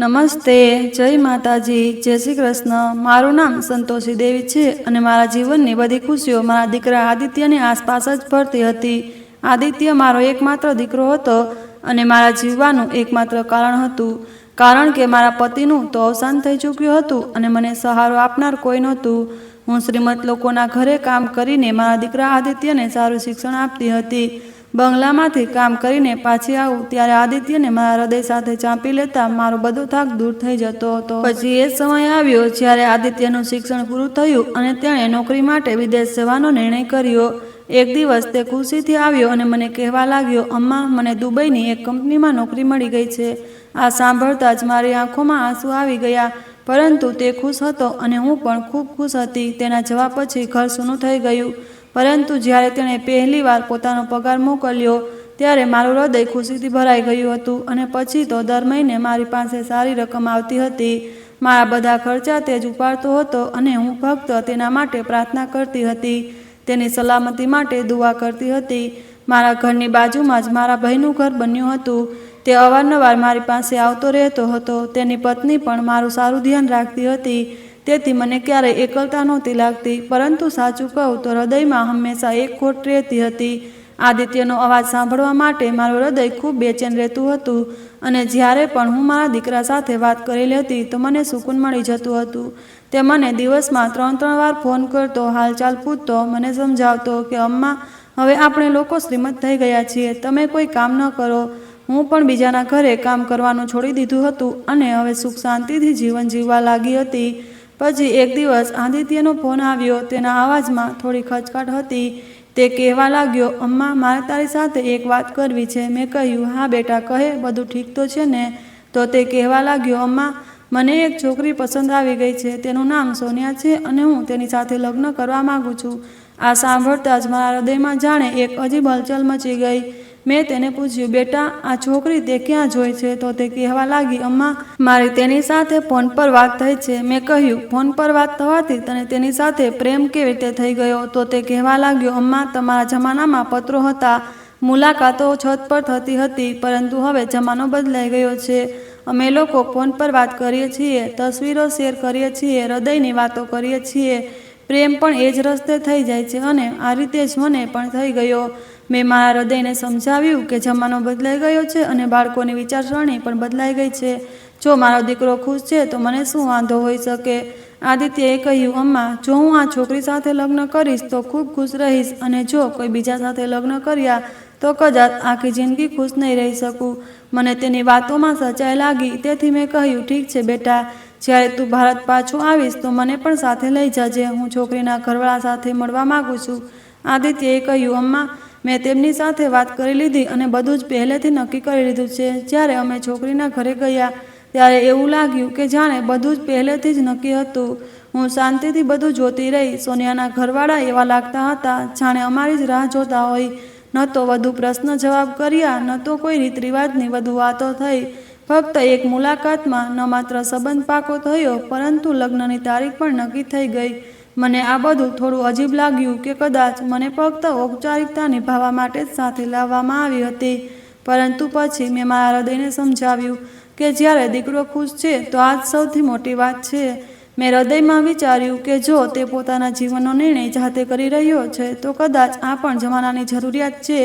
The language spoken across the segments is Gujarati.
નમસ્તે, જય માતાજી, જય શ્રી કૃષ્ણ। મારું નામ સંતોષી દેવી છે અને મારા જીવનની બધી ખુશીઓ મારા દીકરા આદિત્યની આસપાસ જ ફરતી હતી। આદિત્ય મારો એકમાત્ર દીકરો હતો અને મારા જીવવાનું એકમાત્ર કારણ હતું, કારણ કે મારા પતિનું તો અવસાન થઈ ચૂક્યું હતું અને મને સહારો આપનાર કોઈ નહોતું। હું શ્રીમંત લોકોના ઘરે કામ કરીને મારા દીકરા આદિત્યને સારું શિક્ષણ આપતી હતી। બંગલામાંથી કામ કરીને પાછી આવું ત્યારે આદિત્યને મારા હૃદય સાથે ચાંપી લેતા મારો બધો થાક દૂર થઈ જતો હતો। પછી એ સમય આવ્યો જ્યારે આદિત્યનું શિક્ષણ પૂરું થયું અને તેણે નોકરી માટે વિદેશ જવાનો નિર્ણય કર્યો। એક દિવસ તે ખુશીથી આવ્યો અને મને કહેવા લાગ્યો, અમ્મા, મને દુબઈની એક કંપનીમાં નોકરી મળી ગઈ છે। આ સાંભળતા જ મારી આંખોમાં આંસુ આવી ગયા, પરંતુ તે ખુશ હતો અને હું પણ ખૂબ ખુશ હતી। તેના જવાબ પછી ઘર સૂનું થઈ ગયું, પરંતુ જ્યારે તેણે પહેલી વાર પોતાનો પગાર મોકલ્યો ત્યારે મારું હૃદય ખુશીથી ભરાઈ ગયું હતું અને પછી તો દર મહિને મારી પાસે સારી રકમ આવતી હતી। મારા બધા ખર્ચા તે જ ઉપાડતો હતો અને હું ફક્ત તેના માટે પ્રાર્થના કરતી હતી, તેની સલામતી માટે દુઆ કરતી હતી। મારા ઘરની બાજુમાં જ મારા ભાઈનું ઘર બન્યું હતું। તે અવારનવાર મારી પાસે આવતો રહેતો હતો। તેની પત્ની પણ મારું સારું ધ્યાન રાખતી હતી, તેથી મને ક્યારેય એકલતા નહોતી લાગતી, પરંતુ સાચું કહું તો હૃદયમાં હંમેશા એક ખોટ રહેતી હતી। આદિત્યનો અવાજ સાંભળવા માટે મારું હૃદય ખૂબ બેચેન રહેતું હતું અને જ્યારે પણ હું મારા દીકરા સાથે વાત કરેલી હતી તો મને સુકૂન મળી જતું હતું। તે મને દિવસમાં 3 વાર ફોન કરતો, હાલચાલ પૂછતો, મને સમજાવતો કે અમ્મા, હવે આપણે લોકો શ્રીમંત થઈ ગયા છીએ, તમે કોઈ કામ ન કરો। હું પણ બીજાના ઘરે કામ કરવાનું છોડી દીધું હતું અને હવે સુખ શાંતિથી જીવન જીવવા લાગી હતી। પછી એક દિવસ આદિત્યનો ફોન આવ્યો। તેના અવાજમાં થોડી ખચકાટ હતી। તે કહેવા લાગ્યો, અમ્મા, મારે તારી સાથે એક વાત કરવી છે। મેં કહ્યું, હા બેટા, કહે, બધું ઠીક તો છે ને? તો તે કહેવા લાગ્યો, અમ્મા, મને એક છોકરી પસંદ આવી ગઈ છે। તેનું નામ સોનિયા છે અને હું તેની સાથે લગ્ન કરવા માગું છું। આ સાંભળતા જ મારા હૃદયમાં જાણે એક અજીબ હલચલ મચી ગઈ। મેં તેને પૂછ્યું, બેટા, આ છોકરી તે ક્યાં જોઈ છે? તો તે કહેવા લાગી, અમ્મા, મારી તેની સાથે ફોન પર વાત થઈ છે। મેં કહ્યું, ફોન પર વાત થવાથી તને તેની સાથે પ્રેમ કેવી રીતે થઈ ગયો? તો તે કહેવા લાગ્યો, અમ્મા, તમારા જમાનામાં પત્રો હતા, મુલાકાતો છત પર થતી હતી, પરંતુ હવે જમાનો બદલાઈ ગયો છે। અમે લોકો ફોન પર વાત કરીએ છીએ, તસવીરો શેર કરીએ છીએ, હૃદયની વાતો કરીએ છીએ। પ્રેમ પણ એ જ રસ્તે થઈ જાય છે અને આ રીતે જ મને પણ થઈ ગયો। મેં મારા હૃદયને સમજાવ્યું કે જમાનો બદલાઈ ગયો છે અને બાળકોની વિચારસરણી પણ બદલાઈ ગઈ છે। જો મારો દીકરો ખુશ છે તો મને શું વાંધો હોઈ શકે? આદિત્યએ કહ્યું, અમ્મા, જો હું આ છોકરી સાથે લગ્ન કરીશ તો ખૂબ ખુશ રહીશ અને જો કોઈ બીજા સાથે લગ્ન કર્યા તો કદાચ આખી જિંદગી ખુશ નહીં રહી શકું। મને તેની વાતોમાં સચ્ચાઈ લાગી, તેથી મેં કહ્યું, ઠીક છે બેટા, જ્યારે તું ભારત પાછું આવીશ તો મને પણ સાથે લઈ જજે। હું છોકરીના ઘરવાળા સાથે મળવા માગું છું। આદિત્યએ કહ્યું, અમ્મા, મેં તેમની સાથે વાત કરી લીધી અને બધું જ પહેલેથી નક્કી કરી લીધું છે। જ્યારે અમે છોકરીના ઘરે ગયા ત્યારે એવું લાગ્યું કે જાણે બધું જ પહેલેથી જ નક્કી હતું। હું શાંતિથી બધું જોતી રહી। સોનિયાના ઘરવાળા એવા લાગતા હતા જાણે અમારી જ રાહ જોતા હોય। ન તો વધુ પ્રશ્ન જવાબ કર્યા, ન તો કોઈ રીત રિવાજની વધુ વાતો થઈ। ફક્ત એક મુલાકાતમાં ન માત્ર સંબંધ પાકો થયો, પરંતુ લગ્નની તારીખ પણ નક્કી થઈ ગઈ। મને આ બધું થોડું અજીબ લાગ્યું કે કદાચ મને ફક્ત ઔપચારિકતા નિભાવવા માટે જ સાથે લાવવામાં આવી હતી, પરંતુ પછી મેં મારા હૃદયને સમજાવ્યું કે જ્યારે દીકરો ખુશ છે તો આ જ સૌથી મોટી વાત છે। મેં હૃદયમાં વિચાર્યું કે જો તે પોતાના જીવનનો નિર્ણય જાતે કરી રહ્યો છે તો કદાચ આ પણ જમાનાની જરૂરિયાત છે।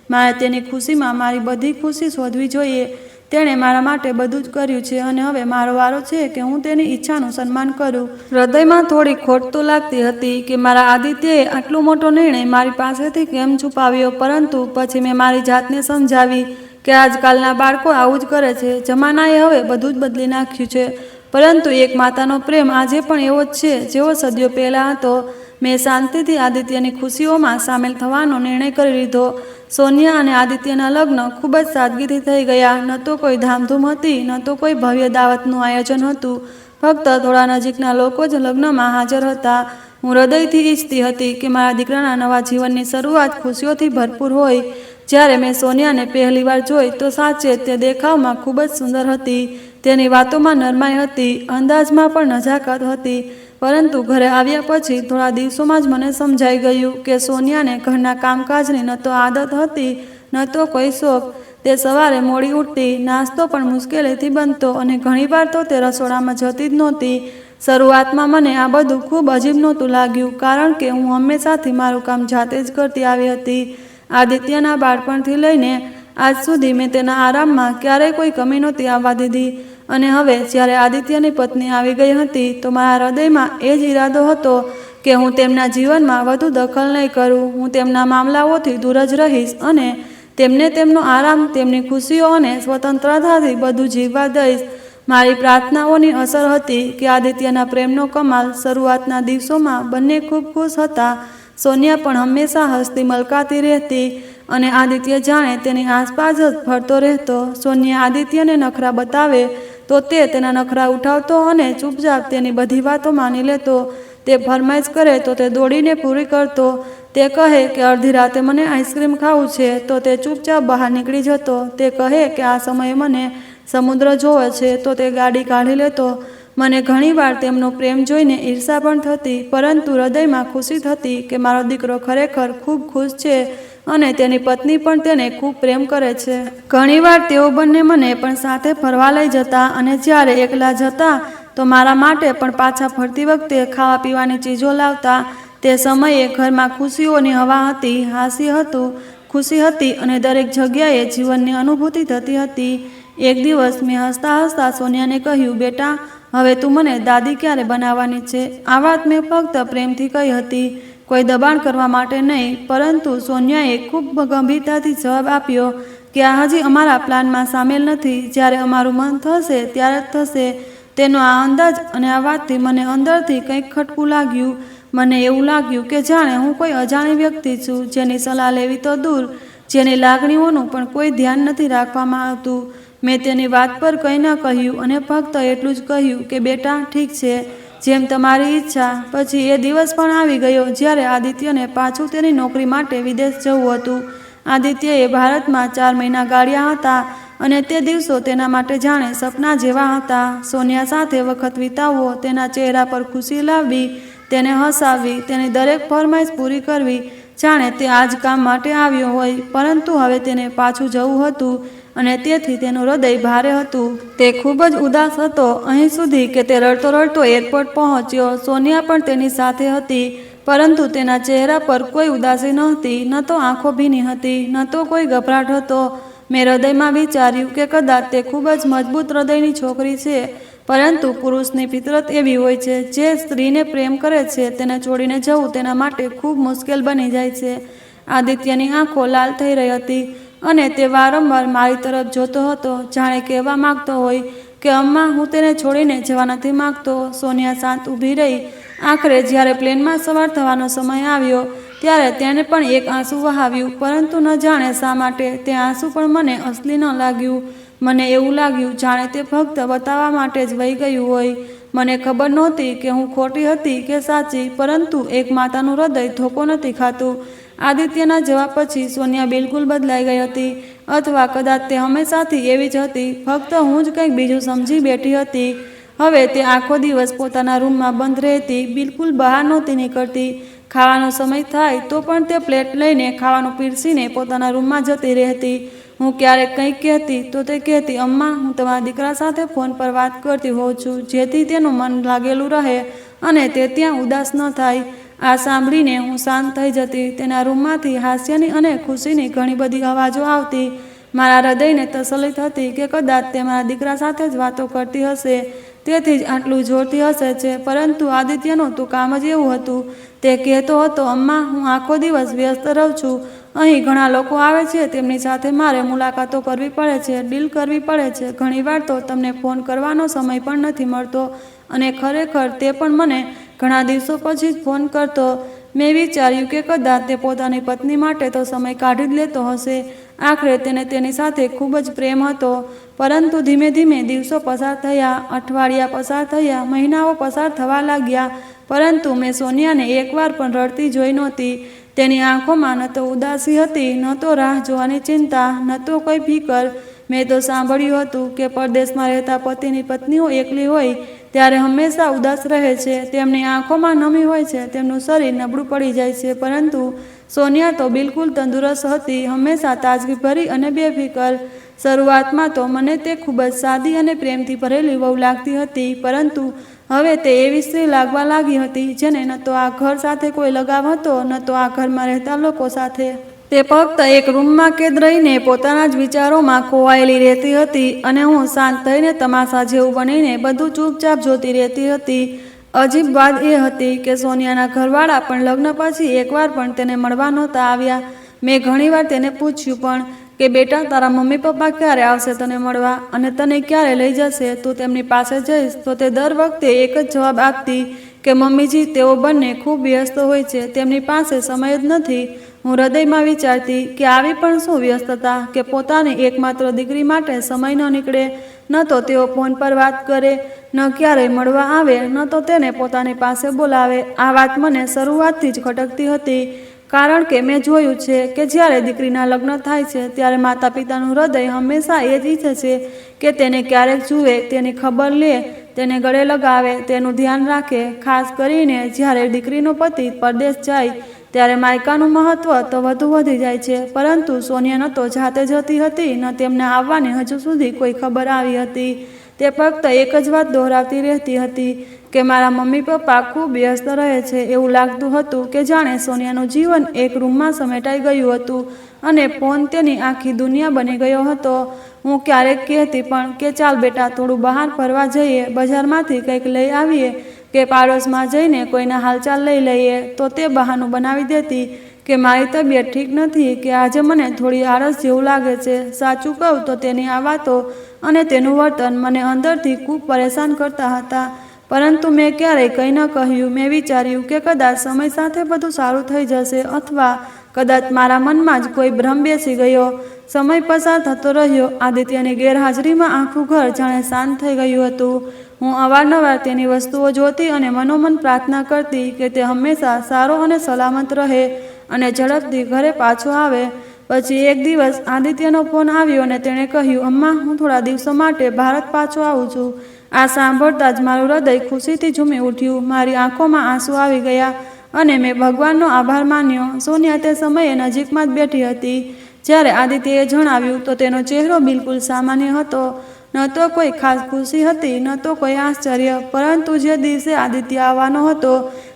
મારે તેની ખુશીમાં મારી બધી ખુશી શોધવી જોઈએ। તેણે મારા માટે બધું જ કર્યું છે અને હવે મારો વારો છે કે હું તેની ઈચ્છાનું સન્માન કરું। હૃદયમાં થોડી ખોટ તો લાગતી હતી કે મારા આદિત્યએ આટલો મોટો નિર્ણય મારી પાસેથી કેમ છુપાવ્યો, પરંતુ પછી મેં મારી જાતને સમજાવી કે આજકાલના બાળકો આવું જ કરે છે। જમાનાએ હવે બધું જ બદલી નાખ્યું છે, પરંતુ એક માતાનો પ્રેમ આજે પણ એવો જ છે જેવો સદીઓ પહેલાં હતો। મેં શાંતિથી આદિત્યની ખુશીઓમાં સામેલ થવાનો નિર્ણય કરી લીધો। સોનિયા અને આદિત્યના લગ્ન ખૂબ જ સાદગીથી થઈ ગયા। ન તો કોઈ ધામધૂમ હતી, ન તો કોઈ ભવ્ય દાવતનું આયોજન હતું। ફક્ત થોડા નજીકના લોકો જ લગ્નમાં હાજર હતા। હું હૃદયથી ઈચ્છતી હતી કે મારા દીકરાના નવા જીવનની શરૂઆત ખુશીઓથી ભરપૂર હોય। જ્યારે મેં સોનિયાને પહેલી વાર જોઈ તો સાચે તે દેખાવમાં ખૂબ જ સુંદર હતી। તેની વાતોમાં નરમાઈ હતી, અંદાજમાં પણ નજાકત હતી, પરંતુ ઘરે આવ્યા પછી થોડા દિવસોમાં જ મને સમજાઈ ગયું કે સોનિયાને ઘરના કામકાજની ન તો આદત હતી, ન તો કોઈ શોખ। તે સવારે મોડી ઉઠતી, નાસ્તો પણ મુશ્કેલીથી બનતો અને ઘણીવાર તો તે રસોડામાં જતી જ નહોતી. શરૂઆતમાં મને આ બધું ખૂબ અજીબ નહોતું લાગ્યું, કારણ કે હું હંમેશાથી મારું કામ જાતે જ કરતી આવી હતી. આદિત્યના બાળપણથી લઈને આજ સુધી મેં તેના આરામમાં ક્યારેય કોઈ કમી નહોતી આવવા દીધી. અને હવે જ્યારે આદિત્યની પત્ની આવી ગઈ હતી તો મારા હૃદયમાં એ જ ઈરાદો હતો કે હું તેમના જીવનમાં વધુ દખલ નહીં કરું. હું તેમના મામલાઓથી દૂર જ રહીશ અને તેમને તેમનો આરામ, તેમની ખુશીઓ અને સ્વતંત્રતાથી બધું જીવવા દઈશ. મારી પ્રાર્થનાઓની અસર હતી કે આદિત્યના પ્રેમનો કમાલ. શરૂઆતના દિવસોમાં બંને ખૂબ ખુશ હતા. સોનિયા પણ હંમેશા હસતી મલકાતી રહેતી અને આદિત્ય જાણે તેની આસપાસ જ ફરતો રહેતો. સોનિયા આદિત્યને નખરા બતાવે તો તે તેના નખરા ઉઠાવતો અને ચૂપચાપ તેની બધી વાતો માની લેતો. તે ફરમાઈશ કરે તો તે દોડીને પૂરી કરતો. તે કહે કે અડધી રાતે મને આઈસ્ક્રીમ ખાવું છે તો તે ચૂપચાપ બહાર નીકળી જતો. તે કહે કે આ સમયે મને સમુદ્ર જોવે છે તો તે ગાડી કાઢી લેતો. મને ઘણીવાર તેમનો પ્રેમ જોઈને ઈર્ષા પણ થતી, પરંતુ હૃદયમાં ખુશી થતી કે મારો દીકરો ખરેખર ખૂબ ખુશ છે અને તેની પત્ની પણ તેને ખૂબ પ્રેમ કરે છે. ઘણીવાર તેઓ બંને મને પણ સાથે ફરવા લઈ જતા અને જ્યારે એકલા જતા તો મારા માટે પણ પાછા ફરતી વખતે ખાવા પીવાની ચીજો લાવતા. તે સમયે ઘરમાં ખુશીઓની હવા હતી, હાસ્ય હતું, ખુશી હતી અને દરેક જગ્યાએ જીવનની અનુભૂતિ થતી હતી. એક દિવસ મેં હસતા હસતા સોનિયાને કહ્યું, બેટા, હવે તું મને દાદી ક્યારે બનાવવાની છે? આ વાત મેં ફક્ત પ્રેમથી કહી હતી, કોઈ દબાણ કરવા માટે નહીં. પરંતુ સોનિયાએ ખૂબ ગંભીરતાથી જવાબ આપ્યો કે આ હજી અમારા પ્લાનમાં સામેલ નથી. જ્યારે અમારું મન થશે ત્યારે જ થશે. તેનો આ અંદાજ અને આ વાતથી મને અંદરથી કંઈક ખટકું લાગ્યું. મને એવું લાગ્યું કે જાણે હું કોઈ અજાણી વ્યક્તિ છું, જેની સલાહ લેવી તો દૂર, જેની લાગણીઓનું પણ કોઈ ધ્યાન નથી રાખવામાં આવતું. મેં તેની વાત પર કંઈ ન કહ્યું અને ફક્ત એટલું જ કહ્યું કે બેટા, ઠીક છે, જેમ તમારી ઈચ્છા. પછી એ દિવસ પણ આવી ગયો જ્યારે આદિત્યને પાછું તેની નોકરી માટે વિદેશ જવું હતું. આદિત્યએ ભારતમાં 4 મહિના ગાળ્યા હતા અને તે દિવસો તેના માટે જાણે સપના જેવા હતા. સોનિયા સાથે વખત વિતાવવો, તેના ચહેરા પર ખુશી લાવવી, તેને હસાવવી, તેની દરેક ફરમાઈશ પૂરી કરવી, જાણે તે આ જ કામ માટે આવ્યો હોય. પરંતુ હવે તેને પાછું જવું હતું અને તેથી તેનું હૃદય ભારે હતું. તે ખૂબ જ ઉદાસ હતો, અહીં સુધી કે તે રડતો રડતો એરપોર્ટ પહોંચ્યો. સોનિયા પણ તેની સાથે હતી, પરંતુ તેના ચહેરા પર કોઈ ઉદાસી નહોતી, ન તો આંખો ભીની હતી, ન તો કોઈ ગભરાટ હતો. મેં હૃદયમાં વિચાર્યું કે કદાચ તે ખૂબ જ મજબૂત હૃદયની છોકરી છે, પરંતુ પુરુષની ફિતરત એવી હોય છે, જે સ્ત્રીને પ્રેમ કરે છે તેને છોડીને જવું તેના માટે ખૂબ મુશ્કેલ બની જાય છે. આદિત્યની આંખો લાલ થઈ રહી હતી અને તે વારંવાર મારી તરફ જોતો હતો, જાણે કહેવા માંગતો હોય કે અમ્મા, હું તેને છોડીને જવા નથી માંગતો. સોનિયા શાંત ઊભી રહી. આખરે જ્યારે પ્લેનમાં સવાર થવાનો સમય આવ્યો ત્યારે તેણે પણ એક આંસુ વહાવ્યું, પરંતુ ન જાણે શા માટે તે આંસુ પણ મને અસલી ન લાગ્યું. મને એવું લાગ્યું જાણે તે ફક્ત બતાવવા માટે જ વહી ગયું હોય. મને ખબર નહોતી કે હું ખોટી હતી કે સાચી, પરંતુ એક માતાનું હૃદય ધોકો નથી ખાતું. આદિત્યના જવાબ પછી સોનિયા બિલકુલ બદલાઈ ગઈ હતી, અથવા કદાચ તે હંમેશાથી એવી જ હતી, ફક્ત હું જ કંઈક બીજું સમજી બેઠી હતી. હવે તે આખો દિવસ પોતાના રૂમમાં બંધ રહેતી, બિલકુલ બહાર નહોતી નીકળતી. ખાવાનો સમય થાય તો પણ તે પ્લેટ લઈને ખાવાનું પીરસીને પોતાના રૂમમાં જતી રહેતી. હું ક્યારેક કંઈક કહેતી તો તે કહેતી, અમ્મા, હું તમારા દીકરા સાથે ફોન પર વાત કરતી હોઉં છું, જેથી તેનું મન લાગેલું રહે અને તે ત્યાં ઉદાસ ન થાય. આ સાંભળીને હું શાંત થઈ જતી. તેના રૂમમાંથી હાસ્યની અને ખુશીની ઘણી બધી અવાજો આવતી. મારા હૃદયને તસલ્લી થતી કે કદાચ તે મારા દીકરા સાથે જ વાતો કરતી હશે, તેથી જ આટલું જોરથી હસે છે. પરંતુ આદિત્યનું તો કામ જ એવું હતું. તે કહેતો હતો, અમ્મા, હું આખો દિવસ વ્યસ્ત રહું છું. અહીં ઘણા લોકો આવે છે, તેમની સાથે મારે મુલાકાતો કરવી પડે છે, ડીલ કરવી પડે છે. ઘણીવાર તો તમને ફોન કરવાનો સમય પણ નથી મળતો અને ખરેખર તે પણ મને ઘણા દિવસો પછી જ ફોન કરતો. મેં વિચાર્યું કે કદાચ તે પોતાની પત્ની માટે તો સમય કાઢી જ લેતો હશે. આખરે તેને તેની સાથે ખૂબ જ પ્રેમ હતો. પરંતુ ધીમે ધીમે દિવસો પસાર થયા, અઠવાડિયા પસાર થયા, મહિનાઓ પસાર થવા લાગ્યા, પરંતુ મેં સોનિયાને એકવાર પણ રડતી જોઈ નહોતી. તેની આંખોમાં ન તો ઉદાસી હતી, ન તો રાહ જોવાની ચિંતા, ન તો કોઈ ફિકર. મેં તો સાંભળ્યું હતું કે પરદેશમાં રહેતા પતિની પત્નીઓ એકલી હોય ત્યારે હંમેશા ઉદાસ રહે છે, તેમની આંખોમાં નમી હોય છે, તેમનું શરીર નબળું પડી જાય છે. પરંતુ સોનિયા તો બિલકુલ તંદુરસ્ત હતી, હંમેશા તાજગીભરી અને બેફિકર. શરૂઆતમાં તો મને તે ખૂબ જ સાદી અને પ્રેમથી ભરેલી વહુ લાગતી હતી, પરંતુ હવે તે એવી સ્ત્રી લાગવા લાગી હતી જેને ન તો આ ઘર સાથે કોઈ લગાવ હતો, ન તો આ ઘરમાં રહેતા લોકો સાથે. તે ફક્ત એક રૂમમાં કેદ રહીને પોતાના જ વિચારોમાં ખોવાયેલી રહેતી હતી અને હું શાંત થઈને તમાશા જેવું બનીને બધું ચૂપચાપ જોતી રહેતી હતી. અજીબ વાત એ હતી કે સોનિયાના ઘરવાળા પણ લગ્ન પછી એકવાર પણ તેને મળવા નહોતા આવ્યા. મેં ઘણીવાર તેને પૂછ્યું પણ કે બેટા, તારા મમ્મી પપ્પા ક્યારે આવશે તને મળવા અને તને ક્યારે લઈ જશે? તું તેમની પાસે જઈશ? તો તે દર વખતે એક જ જવાબ આપતી કે મમ્મીજી, તેઓ બંને ખૂબ વ્યસ્ત હોય છે, તેમની પાસે સમય જ નથી. હું હૃદયમાં વિચારતી કે આવી પણ શું વ્યસ્તતા કે પોતાની એકમાત્ર દીકરી માટે સમય ન નીકળે. ન તો તેઓ ફોન પર વાત કરે, ન ક્યારેય મળવા આવે, ન તો તેને પોતાની પાસે બોલાવે. આ વાત મને શરૂઆતથી જ ખટકતી હતી, કારણ કે મેં જોયું છે કે જ્યારે દીકરીના લગ્ન થાય છે ત્યારે માતા પિતાનું હૃદય હંમેશા એ જ ઈચ્છે છે કે તેને ક્યારેક જુએ, તેની ખબર લે, તેને ગળે લગાવે, તેનું ધ્યાન રાખે. ખાસ કરીને જ્યારે દીકરીનો પતિ પરદેશ જાય ત્યારે માયકાનું મહત્વ તો વધુ વધી જાય છે. પરંતુ સોનિયા ન તો જાતે જતી હતી, ન તેમને આવવાની હજુ સુધી કોઈ ખબર આવી હતી. તે ફક્ત એક જ વાત દોહરાવતી રહેતી હતી કે મારા મમ્મી પપ્પા ખૂબ વ્યસ્ત રહે છે. એવું લાગતું હતું કે જાણે સોનિયાનું જીવન એક રૂમમાં સમેટાઈ ગયું હતું અને ફોન તેની આખી દુનિયા બની ગયો હતો. હું ક્યારેક કહેતી પણ કે ચાલ બેટા, થોડું બહાર ફરવા જઈએ, બજારમાંથી કંઈક લઈ આવીએ કે પાડોશમાં જઈને કોઈના હાલચાલ લઈ લઈએ. તો તે બહાનું બનાવી દેતી કે મારી તબિયત ઠીક નથી, કે આજે મને થોડી આળસ જેવું લાગે છે. સાચું કહું તો તેની આ વાતો અને તેનું વર્તન મને અંદરથી ખૂબ પરેશાન કરતા હતા, પરંતુ મેં ક્યારેય કંઈ ન કહ્યું. મેં વિચાર્યું કે કદાચ સમય સાથે બધું સારું થઈ જશે, અથવા કદાચ મારા મનમાં જ કોઈ ભ્રમ બેસી ગયો. સમય પસાર થતો રહ્યો. આદિત્યની ગેરહાજરીમાં આખું ઘર જાણે શાંત થઈ ગયું હતું. હું અવારનવાર તેની વસ્તુઓ જોતી અને મનોમન પ્રાર્થના કરતી કે તે હંમેશા સારો અને સલામત રહે અને ઝડપથી ઘરે પાછો આવે. પછી એક દિવસ આદિત્યનો ફોન આવ્યો અને તેણે કહ્યું, અમ્મા, હું થોડા દિવસો માટે ભારત પાછો આવું છું. આ સાંભળતા જ મારું હૃદય ખુશીથી ઝૂમી ઉઠ્યું. મારી આંખોમાં આંસુ આવી ગયા અને મેં ભગવાનનો આભાર માન્યો. સોનિયા તે સમયે નજીકમાં જ બેઠી હતી. જ્યારે આદિત્યએ જણાવ્યું તો તેનો ચહેરો બિલકુલ સામાન્ય હતો. ન તો કોઈ ખાસ ખુશી હતી, ન તો કોઈ આશ્ચર્ય. પરંતુ જે દિવસે આદિત્ય આવવાનો હતો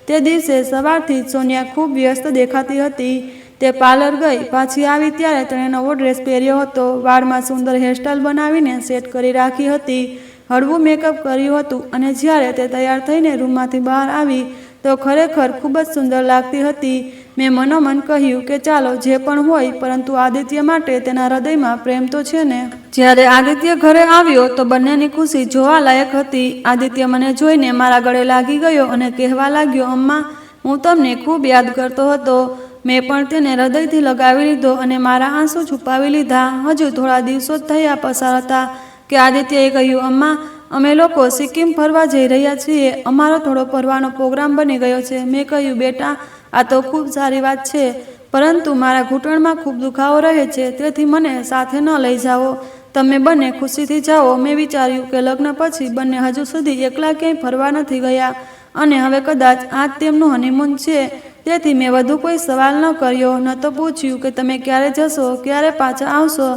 તે દિવસે સવારથી જ સોનિયા ખૂબ વ્યસ્ત દેખાતી હતી. તે પાર્લર ગઈ, પાછી આવી ત્યારે તેણે નવો ડ્રેસ પહેર્યો હતો. વાળમાં સુંદર હેરસ્ટાઈલ બનાવીને સેટ કરી રાખી હતી, હળવું મેકઅપ કર્યું હતું અને જ્યારે તે તૈયાર થઈને રૂમમાંથી બહાર આવી તો ખરેખર ખૂબ જ સુંદર લાગતી હતી. મેં મનોમન કહ્યું કે ચાલો જે પણ હોય, પરંતુ આદિત્ય માટે તેના હૃદયમાં પ્રેમ તો છે ને. જ્યારે આદિત્ય ઘરે આવ્યો તો બંનેની ખુશી જોવાલાયક હતી. આદિત્ય મને જોઈને મારા ગળે લાગી ગયો અને કહેવા લાગ્યો, અમ્મા, હું તમને ખૂબ યાદ કરતો હતો. મેં પણ તેને હૃદયથી લગાવી લીધો અને મારા આંસુ છુપાવી લીધા. હજુ થોડા દિવસો જ થયા પસાર હતા કે આદિત્યએ કહ્યું, અમ્મા, અમે લોકો સિક્કિમ ફરવા જઈ રહ્યા છીએ. અમારો થોડો ફરવાનો પ્રોગ્રામ બની ગયો છે. મેં કહ્યું, બેટા, આ તો ખૂબ સારી વાત છે, પરંતુ મારા ઘૂંટણમાં ખૂબ દુખાવો રહે છે, તેથી મને સાથે ન લઈ જાઓ. તમે બંને ખુશીથી જાઓ. મેં વિચાર્યું કે લગ્ન પછી બંને હજુ સુધી એકલા ક્યાંય ફરવા નથી ગયા અને હવે કદાચ આ જ તેમનું હનીમૂન છે. તેથી મેં વધુ કોઈ સવાલ ન કર્યો. ન તો પૂછ્યું કે તમે ક્યારે જશો, ક્યારે પાછા આવશો,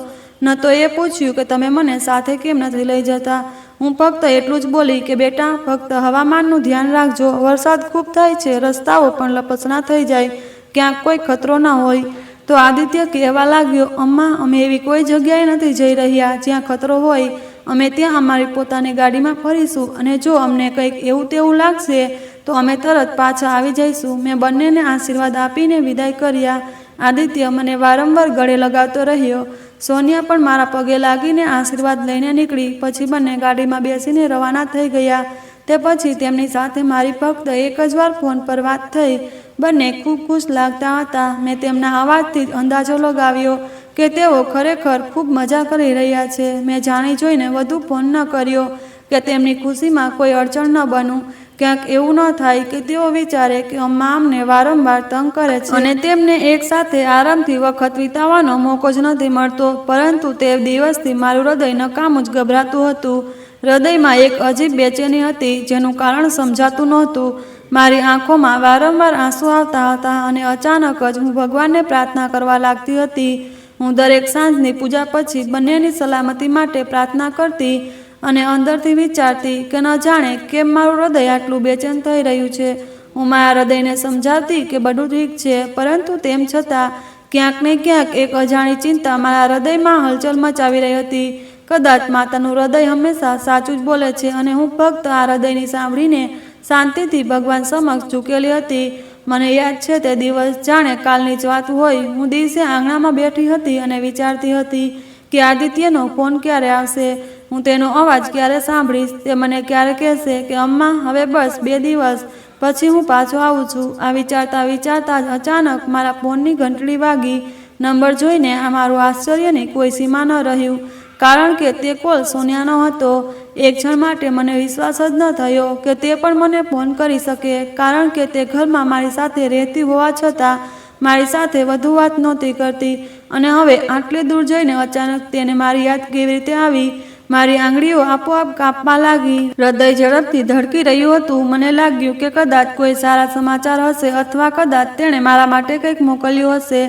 ન તો એ પૂછ્યું કે તમે મને સાથે કેમ નથી લઈ જતા. હું ફક્ત એટલું જ બોલી કે બેટા, ફક્ત હવામાનનું ધ્યાન રાખજો. વરસાદ ખૂબ થાય છે, રસ્તાઓ પણ લપસણા થઈ જાય, ક્યાંક કોઈ ખતરો ન હોય. તો આદિત્ય કહેવા લાગ્યો, અમ્મા, અમે એવી કોઈ જગ્યાએ નથી જઈ રહ્યા જ્યાં ખતરો હોય. અમે ત્યાં અમારી પોતાની ગાડીમાં ફરીશું અને જો અમને કંઈક એવું તેવું લાગશે તો અમે તરત પાછા આવી જઈશું. મેં બંનેને આશીર્વાદ આપીને વિદાય કર્યા. આદિત્ય મને વારંવાર ગળે લગાવતો રહ્યો. સોનિયા પણ મારા પગે લાગીને આશીર્વાદ લઈને નીકળી. પછી બંને ગાડીમાં બેસીને રવાના થઈ ગયા. તે પછી તેમની સાથે મારી ફક્ત એક જ વાર ફોન પર વાત થઈ. બંને ખૂબ ખુશ લાગતા હતા. મેં તેમના અવાજથી જ અંદાજો લગાવ્યો કે તેઓ ખરેખર ખૂબ મજા કરી રહ્યા છે. મેં જાણી જોઈને વધુ ફોન ન કર્યો કે તેમની ખુશીમાં કોઈ અડચણ ન બનું. ક્યાંક એવું ન થાય કે તેઓ વિચારે કે અમ્મા અમને વારંવાર તંગ કરે છે અને તેમને એક સાથે આરામથી વખત વિતાવવાનો મોકો જ નથી મળતો. પરંતુ તે દિવસથી મારું હૃદય નકામું જ ગભરાતું હતું. હૃદયમાં એક અજીબ બેચેની હતી જેનું કારણ સમજાતું નહોતું. મારી આંખોમાં વારંવાર આંસુ આવતા હતા અને અચાનક જ હું ભગવાનને પ્રાર્થના કરવા લાગતી હતી. હું દરેક સાંજની પૂજા પછી બંનેની સલામતી માટે પ્રાર્થના કરતી અને અંદરથી વિચારતી કે ન જાણે કેમ મારું હૃદય આટલું બેચેન થઈ રહ્યું છે. હું મારા હૃદયને સમજાવતી કે બધું ઠીક છે, પરંતુ તેમ છતાં ક્યાંક ને ક્યાંક એક અજાણી ચિંતા મારા હૃદયમાં હલચલ મચાવી રહી હતી. કદાચ માતાનું હૃદય હંમેશા સાચું જ બોલે છે અને હું ફક્ત આ હૃદયની સાંભળીને શાંતિથી ભગવાન સમક્ષ ઝૂકેલી હતી. મને યાદ છે તે દિવસ જાણે કાલની જ વાત હોય. હું દિવસે આંગણામાં બેઠી હતી અને વિચારતી હતી કે આદિત્યનો ફોન ક્યારે આવશે, હું તેનો અવાજ ક્યારે સાંભળીશ, તે મને ક્યારે કહેશે કે અમ્મા હવે બસ 2 દિવસ પછી હું પાછો આવું છું. આ વિચારતા વિચારતા જ અચાનક મારા ફોનની ઘંટડી વાગી. નંબર જોઈને મારું આશ્ચર્યની કોઈ સીમા ન રહ્યું, કારણ કે તે કોલ સોનિયાનો હતો. એક ક્ષણ માટે મને વિશ્વાસ જ ન થયો કે તે પણ મને ફોન કરી શકે, કારણ કે તે ઘરમાં મારી સાથે રહેતી હોવા છતાં મારી સાથે વધુ વાત નહોતી કરતી. અને હવે આટલી દૂર જઈને અચાનક તેને મારી યાદ કેવી રીતે આવી? મારી આંગળીઓ આપોઆપ કાપવા લાગી. હૃદય ઝડપથી ધડકી રહ્યું હતું. મને લાગ્યું કે કદાચ કોઈ સારા સમાચાર હશે, અથવા કદાચ તેણે મારા માટે કંઈક મોકલ્યું હશે,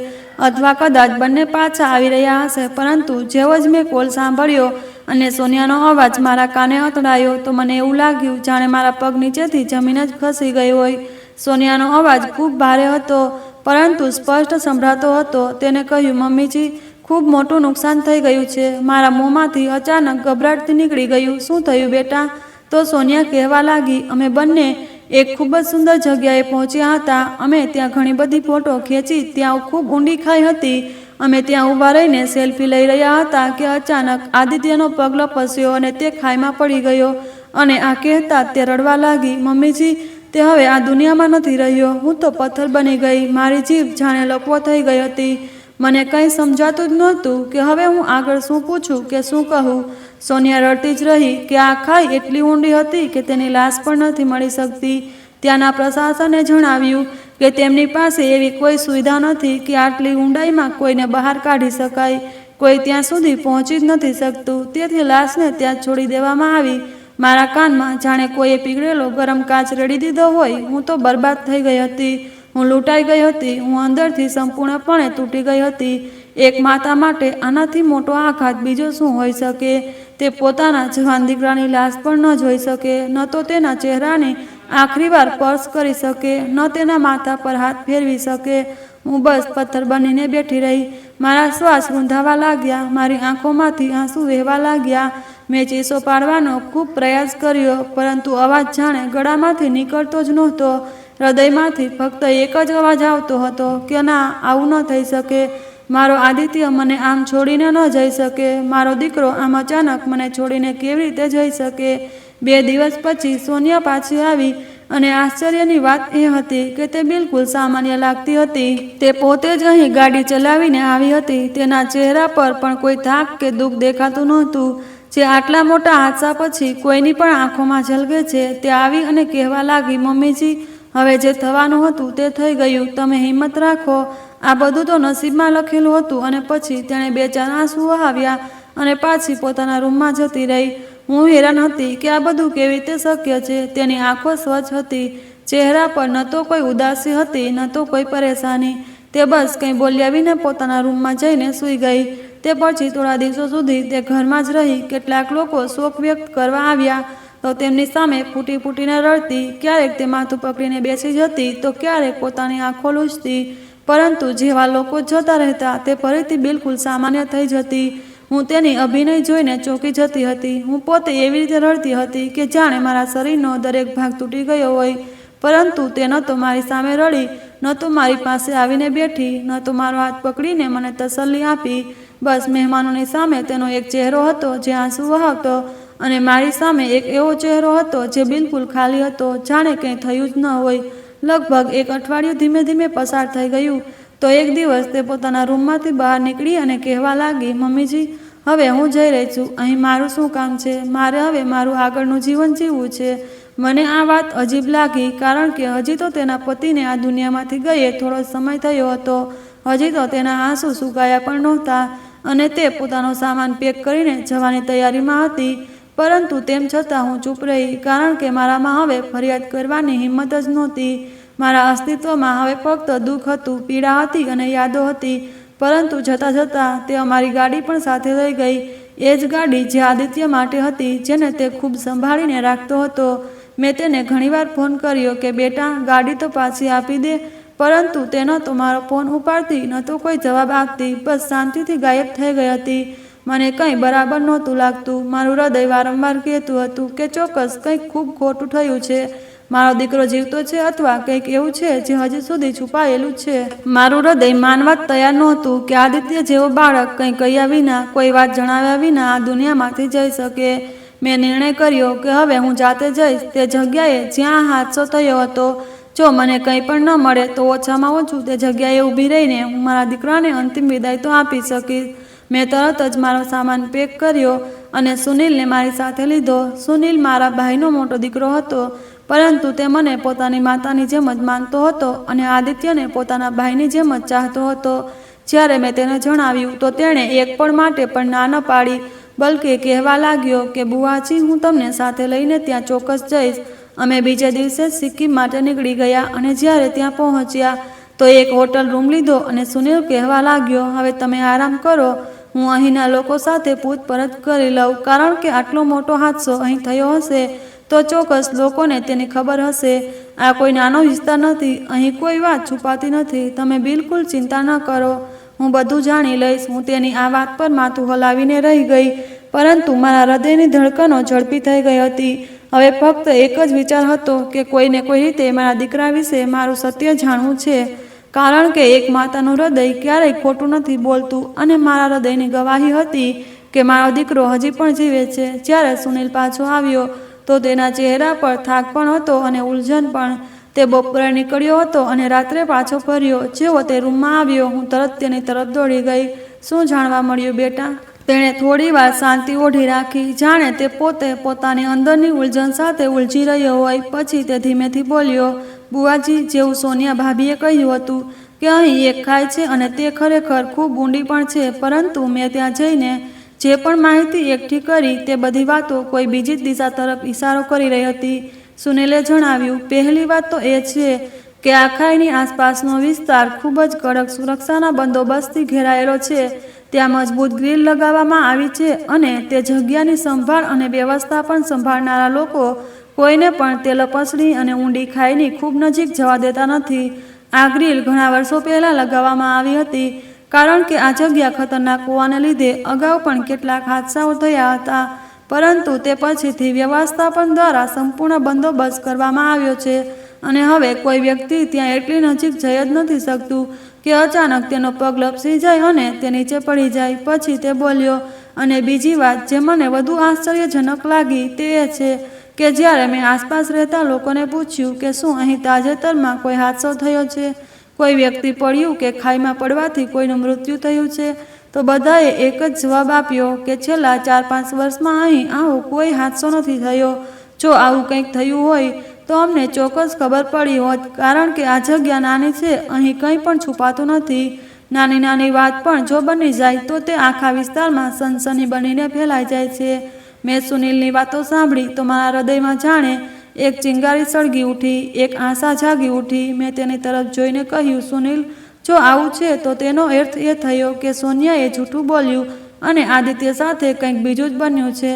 અથવા કદાચ બંને પાછા આવી રહ્યા હશે. પરંતુ જેવો જ મેં કોલ સાંભળ્યો અને સોનિયાનો અવાજ મારા કાને અથડાયો તો મને એવું લાગ્યું જાણે મારા પગ નીચેથી જમીન જ ખસી ગઈ હોય. સોનિયાનો અવાજ ખૂબ ભારે હતો, પરંતુ સ્પષ્ટ સંભળાતો હતો. તેને કહ્યું, મમ્મીજી, ખૂબ મોટું નુકસાન થઈ ગયું છે. મારા મોંમાંથી અચાનક ગભરાટથી નીકળી ગયું, શું થયું બેટા? તો સોનિયા કહેવા લાગી, અમે બંને એક ખૂબ જ સુંદર જગ્યાએ પહોંચ્યા હતા. અમે ત્યાં ઘણી બધી ફોટો ખેંચી, ત્યાં ખૂબ ઊંડી ખાઈ હતી. અમે ત્યાં ઊભા રહીને સેલ્ફી લઈ રહ્યા હતા કે અચાનક આદિત્યનો પગ લપસ્યો અને તે ખાઈમાં પડી ગયો. અને આ કહેતા તે રડવા લાગી, મમ્મીજી, તે હવે આ દુનિયામાં નથી રહ્યો. હું તો પથ્થર બની ગઈ. મારી જીભ જાણે લકવો થઈ ગઈ હતી. મને કંઈ સમજાતું જ નહોતું કે હવે હું આગળ શું પૂછું કે શું કહું. સોનિયા રડતી જ રહી કે આ ખાઈ એટલી ઊંડી હતી કે તેની લાશ પણ નથી મળી શકતી. ત્યાંના પ્રશાસને જણાવ્યું કે તેમની પાસે એવી કોઈ સુવિધા નથી કે આટલી ઊંડાઈમાં કોઈને બહાર કાઢી શકાય. કોઈ ત્યાં સુધી પહોંચી જ નથી શકતું. તેથી લાશને ત્યાં છોડી દેવામાં આવી. મારા કાનમાં જાણે કોઈએ પીગળેલો ગરમ કાચ રેડી દીધો હોય. હું તો બરબાદ થઈ ગઈ હતી. હું લૂંટાઈ ગઈ હતી. હું અંદરથી સંપૂર્ણપણે તૂટી ગઈ હતી. એક માતા માટે આનાથી મોટો આઘાત બીજો શું હોઈ શકે? તે પોતાના જવાન દીકરાની લાશ પણ ન જોઈ શકે, ન તો તેના ચહેરાને આખરી વાર સ્પર્શ કરી શકે, ન તેના માથા પર હાથ ફેરવી શકે. હું બસ પથ્થર બનીને બેઠી રહી. મારા શ્વાસ રૂંધાવા લાગ્યા. મારી આંખોમાંથી આંસુ વહેવા લાગ્યા. મેં ચીસો પાડવાનો ખૂબ પ્રયાસ કર્યો, પરંતુ અવાજ જાણે ગળામાંથી નીકળતો જ નહોતો. હૃદયમાંથી ફક્ત એક જ અવાજ આવતો હતો કે ના, આવું ન થઈ શકે. મારો આદિત્ય મને આમ છોડીને ન જઈ શકે. મારો દીકરો આમ અચાનક મને છોડીને કેવી રીતે જઈ શકે? 2 દિવસ પછી સોનિયા પાછી આવી અને આશ્ચર્યની વાત એ હતી કે તે બિલકુલ સામાન્ય લાગતી હતી. તે પોતે જ અહીં ગાડી ચલાવીને આવી હતી. તેના ચહેરા પર પણ કોઈ થાક કે દુઃખ દેખાતું નહોતું, જે આટલા મોટા હાદસા પછી કોઈની પણ આંખોમાં ઝલકે છે. તે આવી અને કહેવા લાગી, મમ્મીજી, હવે જે થવાનું હતું તે થઈ ગયું. તમે હિંમત રાખો. આ બધું તો નસીબમાં લખેલું હતું. અને પછી તેણે 2-4 આંસુ વહાવ્યા અને પાછી પોતાના રૂમમાં જતી રહી. હું હેરાન હતી કે આ બધું કેવી રીતે શક્ય છે. તેની આંખો સ્વચ્છ હતી. ચહેરા પર ન તો કોઈ ઉદાસી હતી, ન તો કોઈ પરેશાની. તે બસ કંઈ બોલ્યા વિના પોતાના રૂમમાં જઈને સૂઈ ગઈ. તે પછી થોડા દિવસો સુધી તે ઘરમાં જ રહી. કેટલાક લોકો શોક વ્યક્ત કરવા આવ્યા તો તેમની સામે ફૂટી ફૂટીને રડતી. ક્યારેક તે માથું પકડીને બેસી જતી તો ક્યારેક પોતાની આંખો લૂછતી. પરંતુ જેવા લોકો જતા રહેતા તે ફરીથી બિલકુલ સામાન્ય થઈ જતી. હું તેની અભિનય જોઈને ચોંકી જતી હતી. હું પોતે એવી રીતે રડતી હતી કે જાણે મારા શરીરનો દરેક ભાગ તૂટી ગયો હોય. પરંતુ તે ન તો મારી સામે રડી, ન તો મારી પાસે આવીને બેઠી, ન તો મારો હાથ પકડીને મને તસલ્લી આપી. બસ મહેમાનોની સામે તેનો એક ચહેરો હતો જે આંસુ વહાવતો, અને મારી સામે એક એવો ચહેરો હતો જે બિલકુલ ખાલી હતો, જાણે કંઈ થયું જ ન હોય. લગભગ 1 અઠવાડિયું ધીમે ધીમે પસાર થઈ ગયું. તો એક દિવસ તે પોતાના રૂમમાંથી બહાર નીકળી અને કહેવા લાગી, મમ્મીજી, હવે હું જઈ રહી છું. અહીં મારું શું કામ છે? મારે હવે મારું આગળનું જીવન જીવવું છે. મને આ વાત અજીબ લાગી, કારણ કે હજી તો તેના પતિને આ દુનિયામાંથી ગયે થોડો સમય થયો હતો. હજી તો તેના આંસુ સુકાયા પણ નહોતા અને તે પોતાનો સામાન પેક કરીને જવાની તૈયારીમાં હતી. પરંતુ તેમ છતાં હું ચૂપ રહી, કારણ કે મારામાં હવે ફરિયાદ કરવાની હિંમત જ નહોતી. મારા અસ્તિત્વમાં હવે ફક્ત દુઃખ હતું, પીડા હતી અને યાદો હતી. પરંતુ જતાં જતાં તે અમારી ગાડી પણ સાથે લઈ ગઈ. એ જ ગાડી જે આદિત્ય માટે હતી, જેને તે ખૂબ સંભાળીને રાખતો હતો. મેં તેને ઘણીવાર ફોન કર્યો કે બેટા, ગાડી તો પાછી આપી દે, પરંતુ તે ન તો મારો ફોન ઉપાડતી, ન તો કોઈ જવાબ આપતી. બસ શાંતિથી ગાયબ થઈ ગઈ હતી. મને કંઈ બરાબર નહોતું લાગતું. મારું હૃદય વારંવાર કહેતું હતું કે ચોક્કસ કંઈક ખૂબ ખોટું થયું છે. મારો દીકરો જીવતો છે અથવા કંઈક એવું છે જે હજી સુધી છુપાયેલું છે. મારું હૃદય માનવા જ તૈયાર નહોતું કે આદિત્ય જેવો બાળક કંઈ કહ્યા વિના, કોઈ વાત જણાવ્યા વિના આ દુનિયામાંથી જઈ શકે. મેં નિર્ણય કર્યો કે હવે હું જાતે જઈશ તે જગ્યાએ જ્યાં આ હાદસો થયો હતો. જો મને કંઈ પણ ન મળે તો ઓછામાં ઓછું તે જગ્યાએ ઊભી રહીને હું મારા દીકરાને અંતિમ વિદાય તો આપી શકીશ. મેં તરત જ મારો સામાન પેક કર્યો અને સુનિલને મારી સાથે લીધો. સુનિલ મારા ભાઈનો મોટો દીકરો હતો, પરંતુ તે મને પોતાની માતાની જેમ જ માનતો હતો અને આદિત્યને પોતાના ભાઈની જેમ જ ચાહતો હતો. જ્યારે મેં તેને જણાવ્યું તો તેણે એક પળ માટે પણ ના ન પાડી, બલકે કહેવા લાગ્યો કે બુઆજી, હું તમને સાથે લઈને ત્યાં ચોક્કસ જઈશ. અમે બીજે દિવસે સિક્કિમ માટે નીકળી ગયા અને જ્યારે ત્યાં પહોંચ્યા તો એક હોટલ રૂમ લીધો અને સુનિલ કહેવા લાગ્યો, હવે તમે આરામ કરો, હું અહીંના લોકો સાથે પૂછપરછ કરી લઉં, કારણ કે આટલો મોટો હાદસો અહીં થયો હશે તો ચોક્કસ લોકોને તેની ખબર હશે. આ કોઈ નાનો વિસ્તાર નથી, અહીં કોઈ વાત છુપાતી નથી. તમે બિલકુલ ચિંતા ન કરો, હું બધું જાણી લઈશ. હું તેની આ વાત પર માથું હલાવીને રહી ગઈ, પરંતુ મારા હૃદયની ધડકનો ઝડપી થઈ ગઈ હતી. હવે ફક્ત એક જ વિચાર હતો કે કોઈને કોઈ રીતે મારા દીકરા વિશે મારું સત્ય જાણવું છે, કારણ કે એક માતાનું હૃદય ક્યારેય ખોટું નથી બોલતું અને મારા હૃદયની ગવાહી હતી કે મારો દીકરો હજી પણ જીવે છે. જ્યારે સુનિલ પાછો આવ્યો તો તેના ચહેરા પર થાક પણ હતો અને ઉલઝન પણ. તે બપોરે નીકળ્યો હતો અને રાત્રે પાછો ફર્યો. જેવો તે રૂમમાં આવ્યો, હું તરત તેની તરફ દોડી ગઈ. શું જાણવા મળ્યું બેટા? તેણે થોડી વાર શાંતિ ઓઢી રાખી, જાણે તે પોતે પોતાની અંદરની ઉલઝન સાથે ઉલઝી રહ્યો હોય. પછી તે ધીમેથી બોલ્યો, બુઆજી, જેવું સોનિયા ભાભીએ કહ્યું હતું કે અહીં એક ખાઈ છે અને તે ખરેખર ખૂબ ઊંડી પણ છે, પરંતુ મેં ત્યાં જઈને જે પણ માહિતી એકઠી કરી તે બધી વાતો કોઈ બીજી જ દિશા તરફ ઇશારો કરી રહી હતી. સુનિલે જણાવ્યું, પહેલી વાત તો એ છે કે આ ખાઈની આસપાસનો વિસ્તાર ખૂબ જ કડક સુરક્ષાના બંદોબસ્તથી ઘેરાયેલો છે. ત્યાં મજબૂત ગ્રીલ લગાવવામાં આવી છે અને તે જગ્યાની સંભાળ અને વ્યવસ્થા પણ સંભાળનારા લોકો કોઈને પણ તે લપસણી અને ઊંડી ખાઈની ખૂબ નજીક જવા દેતા નથી. આ ગ્રીલ ઘણા વર્ષો પહેલાં લગાવવામાં આવી હતી, કારણ કે આ જગ્યા ખતરનાક હોવાને લીધે અગાઉ પણ કેટલાક હાદસાઓ થયા હતા, પરંતુ તે પછીથી વ્યવસ્થાપન દ્વારા સંપૂર્ણ બંદોબસ્ત કરવામાં આવ્યો છે અને હવે કોઈ વ્યક્તિ ત્યાં એટલી નજીક જઈ જ નથી શકતું કે અચાનક તેનો પગ લપસી જાય અને તે નીચે પડી જાય. પછી તે બોલ્યો, અને બીજી વાત જે મને વધુ આશ્ચર્યજનક લાગી તે એ છે કે જ્યારે મેં આસપાસ રહેતા લોકોને પૂછ્યું કે શું અહીં તાજેતરમાં કોઈ હાદસો થયો છે, કોઈ વ્યક્તિ પડ્યું કે ખાઈમાં પડવાથી કોઈનું મૃત્યુ થયું છે, તો બધાએ એક જ જવાબ આપ્યો કે છેલ્લા 4-5 વર્ષમાં અહીં આવો કોઈ હાદસો નથી થયો. જો આવું કંઈક થયું હોય તો અમને ચોક્કસ ખબર પડી હોત, કારણ કે આ જગ્યા નાની છે, અહીં કંઈ પણ છુપાતું નથી. નાની નાની વાત પણ જો બની જાય તો તે આખા વિસ્તારમાં સનસની બનીને ફેલાઈ જાય છે. મેં સુનિલની વાતો સાંભળી તો મારા હૃદયમાં જાણે એક ચિંગારી સળગી ઉઠી, એક આશા જાગી ઉઠી. મેં તેની તરફ જોઈને કહ્યું, સુનિલ, જો આવું છે તો તેનો અર્થ એ થયો કે સોનિયાએ જૂઠું બોલ્યું અને આદિત્ય સાથે કંઈક બીજું જ બન્યું છે.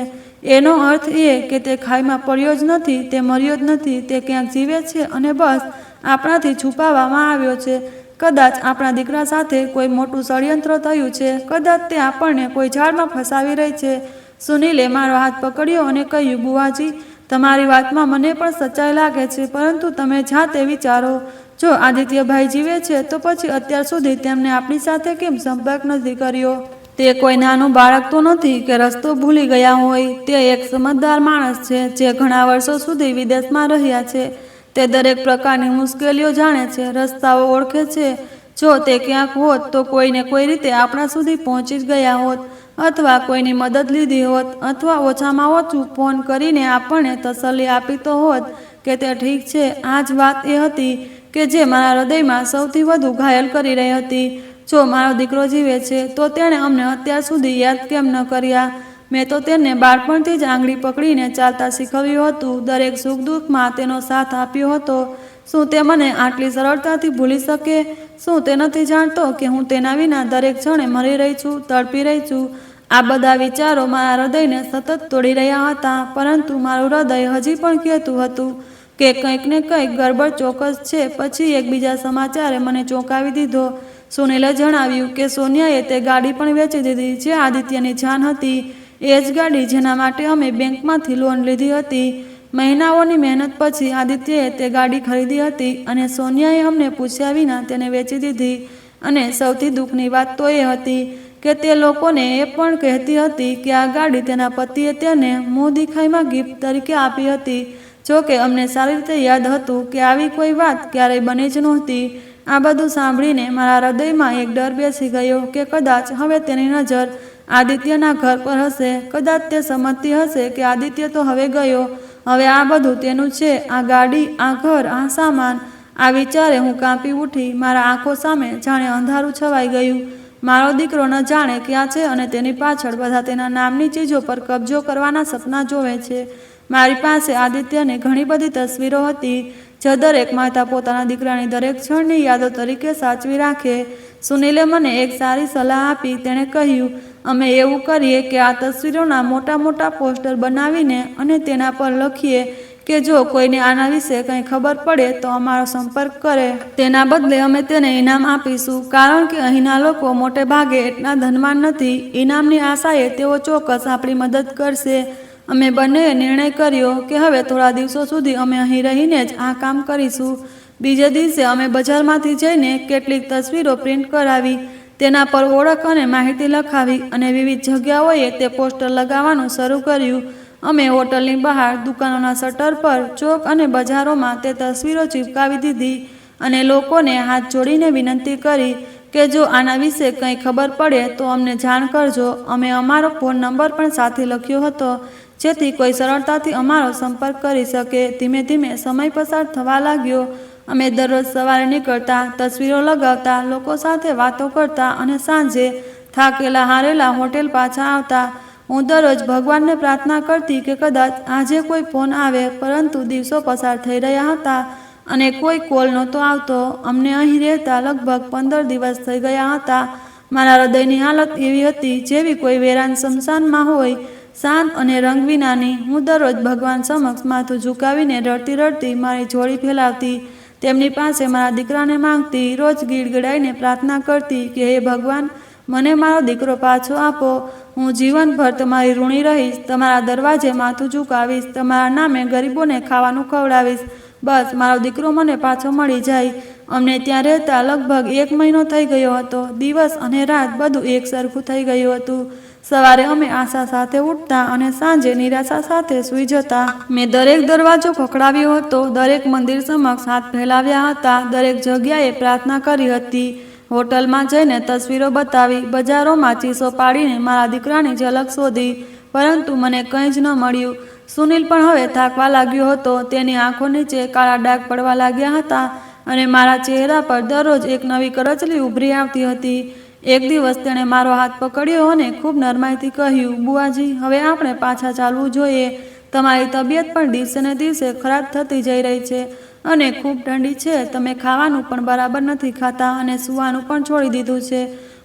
એનો અર્થ એ કે તે ખાઈમાં પડ્યો જ નથી, તે મર્યો જ નથી, તે ક્યાંક જીવે છે અને બસ આપણાથી છુપાવવામાં આવ્યો છે. કદાચ આપણા દીકરા સાથે કોઈ મોટું ષડયંત્ર થયું છે, કદાચ તે આપણને કોઈ જાળમાં ફસાવી રહી છે. સુનિલે મારો હાથ પકડ્યો અને કહ્યું, બુઆજી, તમારી વાતમાં મને પણ સચ્ચાઈ લાગે છે, પરંતુ તમે જાતે વિચારો, જો આદિત્યભાઈ જીવે છે તો પછી અત્યાર સુધી તેમને આપણી સાથે કેમ સંપર્ક નથી કર્યો? તે કોઈ નાનું બાળક તો નથી કે રસ્તો ભૂલી ગયા હોય. તે એક સમજદાર માણસ છે જે ઘણા વર્ષો સુધી વિદેશમાં રહ્યા છે. તે દરેક પ્રકારની મુશ્કેલીઓ જાણે છે, રસ્તાઓ ઓળખે છે. જો તે ક્યાંક હોત તો કોઈને કોઈ રીતે આપણા સુધી પહોંચી જ ગયા હોત, અથવા કોઈની મદદ લીધી હોત, અથવા ઓછામાં ઓછું ફોન કરીને આપણને તસલ્લી આપી તો હોત કે તે ઠીક છે. આ જ વાત એ હતી કે જે મારા હૃદયમાં સૌથી વધુ ઘાયલ કરી રહી હતી. જો મારો દીકરો જીવે છે તો તેણે અમને અત્યાર સુધી યાદ કેમ ન કર્યા? મેં તો તેને બાળપણથી જ આંગળી પકડીને ચાલતા શીખવ્યું હતું, દરેક સુખ દુઃખમાં તેનો સાથ આપ્યો હતો. શું તે મને આટલી સરળતાથી ભૂલી શકે? શું તે નથી જાણતો કે હું તેના વિના દરેક ક્ષણે મરી રહી છું, તડપી રહી છું? આ બધા વિચારો મારા હૃદયને સતત તોડી રહ્યા હતા, પરંતુ મારું હૃદય હજી પણ કહેતું હતું કે કંઈક ને કંઈક ગડબડ ચોક્કસ છે. પછી એક બીજા સમાચારે મને ચોંકાવી દીધો. સુનિલે જણાવ્યું કે સોનિયાએ તે ગાડી પણ વેચી દીધી જે આદિત્યની જાન હતી, એ જ ગાડી જેના માટે અમે બેંકમાંથી લોન લીધી હતી. મહિનાઓની મહેનત પછી આદિત્યએ તે ગાડી ખરીદી હતી અને સોનિયાએ અમને પૂછ્યા વિના તેને વેચી દીધી. અને સૌથી દુઃખની વાત તો એ હતી કે તે લોકોને એ પણ કહેતી હતી કે આ ગાડી તેના પતિએ તેને મોં દેખાઈમાં ગિફ્ટ તરીકે આપી હતી. જો કે અમને સારી રીતે યાદ હતું કે આવી કોઈ વાત ક્યારેય બની જ નહોતી. આ બધું સાંભળીને મારા હૃદયમાં એક ડર બેસી ગયો કે કદાચ હવે તેની નજર આદિત્યના ઘર પર હશે. કદાચ તે સમજતી હશે કે આદિત્ય તો હવે ગયો, હવે આ બધું તેનું છે, આ ગાડી, આ ઘર, આ સામાન. આ વિચારે હું કાંપી ઉઠી. મારા આંખો સામે જાણે અંધારું છવાઈ ગયું. મારો દીકરો ન જાણે ક્યાં છે અને તેની પાછળ બધા તેના નામની ચીજો પર કબજો કરવાના સપના જોવે છે. મારી પાસે આદિત્યની ઘણી બધી તસવીરો હતી જે દરેક માતા પોતાના દીકરાની દરેક ક્ષણની યાદો તરીકે સાચવી રાખે. સુનિલે મને એક સારી સલાહ આપી. તેણે કહ્યું, અમે એવું કરીએ કે આ તસવીરોના મોટા મોટા પોસ્ટર બનાવીને અને તેના પર લખીએ કે જો કોઈને આના વિશે કંઈ ખબર પડે તો અમારો સંપર્ક કરે. તેના બદલે અમે તેને ઇનામ આપીશું, કારણ કે અહીંના લોકો મોટે ભાગે એટલા ધનવાન નથી. ઇનામની આશાએ તેઓ ચોક્કસ આપણી મદદ કરશે. અમે બંનેએ નિર્ણય કર્યો કે હવે થોડા દિવસો સુધી અમે અહીં રહીને જ આ કામ કરીશું. બીજે દિવસે અમે બજારમાંથી જઈને કેટલીક તસવીરો પ્રિન્ટ કરાવી, તેના પર ઓળખ અને માહિતી લખાવી અને વિવિધ જગ્યાઓએ તે પોસ્ટર લગાવવાનું શરૂ કર્યું. અમે હોટલની બહાર, દુકાનોના શટર પર, ચોક અને બજારોમાં તે તસવીરો ચિપકાવી દીધી અને લોકોને હાથ જોડીને વિનંતી કરી કે જો આના વિશે કંઈ ખબર પડે તો અમને જાણ કરજો. અમે અમારો ફોન નંબર પણ સાથે લખ્યો હતો જેથી કોઈ સરળતાથી અમારો સંપર્ક કરી શકે. ધીમે ધીમે સમય પસાર થવા લાગ્યો. અમે દરરોજ સવારે નીકળતા, તસવીરો લગાવતા, લોકો સાથે વાતો કરતા અને સાંજે થાકેલા હારેલા હોટેલ પાછા આવતા. હું દરરોજ ભગવાનને પ્રાર્થના કરતી કે કદાચ આજે કોઈ ફોન આવે, પરંતુ દિવસો પસાર થઈ રહ્યા હતા અને કોઈ કોલ નહોતો આવતો. અમને અહીં રહેતા લગભગ 15 દિવસ થઈ ગયા હતા. મારા હૃદયની હાલત એવી હતી જેવી કોઈ વેરાન સ્મશાનમાં હોય, શાંત અને રંગ વિનાની. હું દરરોજ ભગવાન સમક્ષ માથું ઝુકાવીને રડતી રડતી મારી જોડી ફેલાવતી, તેમની પાસે મારા દીકરાને માંગતી, રોજ ગીડગડાઈને પ્રાર્થના કરતી કે હે ભગવાન, મને મારો દીકરો પાછો આપો. હું જીવનભર તમારી ઋણી રહીશ, તમારા દરવાજે માથું ઝુકાવીશ, તમારા નામે ગરીબોને ખાવાનું ખવડાવીશ. બસ મારો દીકરો મને પાછો મળી જાય. અમને ત્યાં રહેતા લગભગ 1 મહિનો થઈ ગયો હતો. દિવસ અને રાત બધું એક સરખું થઈ ગયું હતું. સવારે અમે આશા સાથે ઉઠતા અને સાંજે નિરાશા સાથે સૂઈ જતા. મેં દરેક દરવાજો ખખડાવ્યો હતો, દરેક મંદિર સમક્ષ હાથ ફેલાવ્યા હતા, દરેક જગ્યાએ પ્રાર્થના કરી હતી, હોટલમાં જઈને તસવીરો બતાવી, બજારોમાં ચીસો પાડીને મારા દીકરાની ઝલક શોધી, પરંતુ મને કંઈ જ ન મળ્યું. સુનિલ પણ હવે થાકવા લાગ્યો હતો. તેની આંખો નીચે કાળા ડાઘ પડવા લાગ્યા હતા અને મારા ચહેરા પર દરરોજ એક નવી કરચલી ઉભરી આવતી હતી. એક દિવસ તેણે મારો હાથ પકડ્યો અને ખૂબ નરમાઈથી કહ્યું, બુઆજી, હવે આપણે પાછા ચાલવું જોઈએ. તમારી તબિયત પણ દિવસે ને દિવસે ખરાબ થતી જઈ રહી છે અને ખૂબ ઠંડી છે. તમે ખાવાનું પણ બરાબર નથી ખાતા અને સૂવાનું પણ છોડી દીધું છે.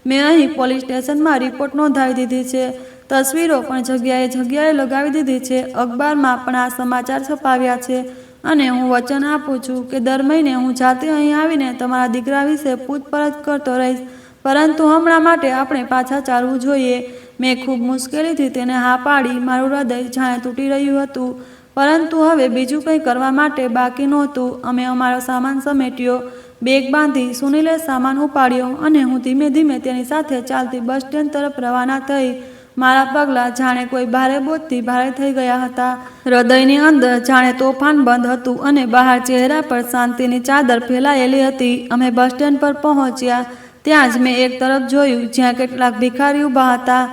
મેં અહીં પોલીસ સ્ટેશનમાં રિપોર્ટ નોંધાવી દીધી છે. તસવીરો પણ જગ્યાએ જગ્યાએ લગાવી દીધી છે. અખબારમાં પણ આ સમાચાર છપાવ્યા છે અને હું વચન આપું છું કે દર મહિને હું જાતે અહીં આવીને તમારા દીકરા વિશે પૂછપરછ કરતો રહીશ. પરંતુ હમણાં માટે આપણે પાછા ચાલવું જોઈએ. મેં ખૂબ મુશ્કેલીથી તેને હા પાડી. મારું હૃદય જાણે તૂટી રહ્યું હતું, પરંતુ હવે બીજું કંઈ કરવા માટે બાકી નહોતું. અમે અમારો સામાન સમેટ્યો, બેગ બાંધી, સુનિલે સામાન ઉપાડ્યો અને હું ધીમે ધીમે તેની સાથે ચાલતી બસ સ્ટેન્ડ તરફ રવાના થઈ. મારા પગલાં જાણે કોઈ ભારે બોજથી ભારે થઈ ગયા હતા. હૃદયની અંદર જાણે તોફાન બંધ હતું અને બહાર ચહેરા પર શાંતિની ચાદર ફેલાયેલી હતી. અમે બસ સ્ટેન્ડ પર પહોંચ્યા. ત્યાં જ મેં એક તરફ જોયું જ્યાં કેટલાક ભિખારી ઊભા હતા.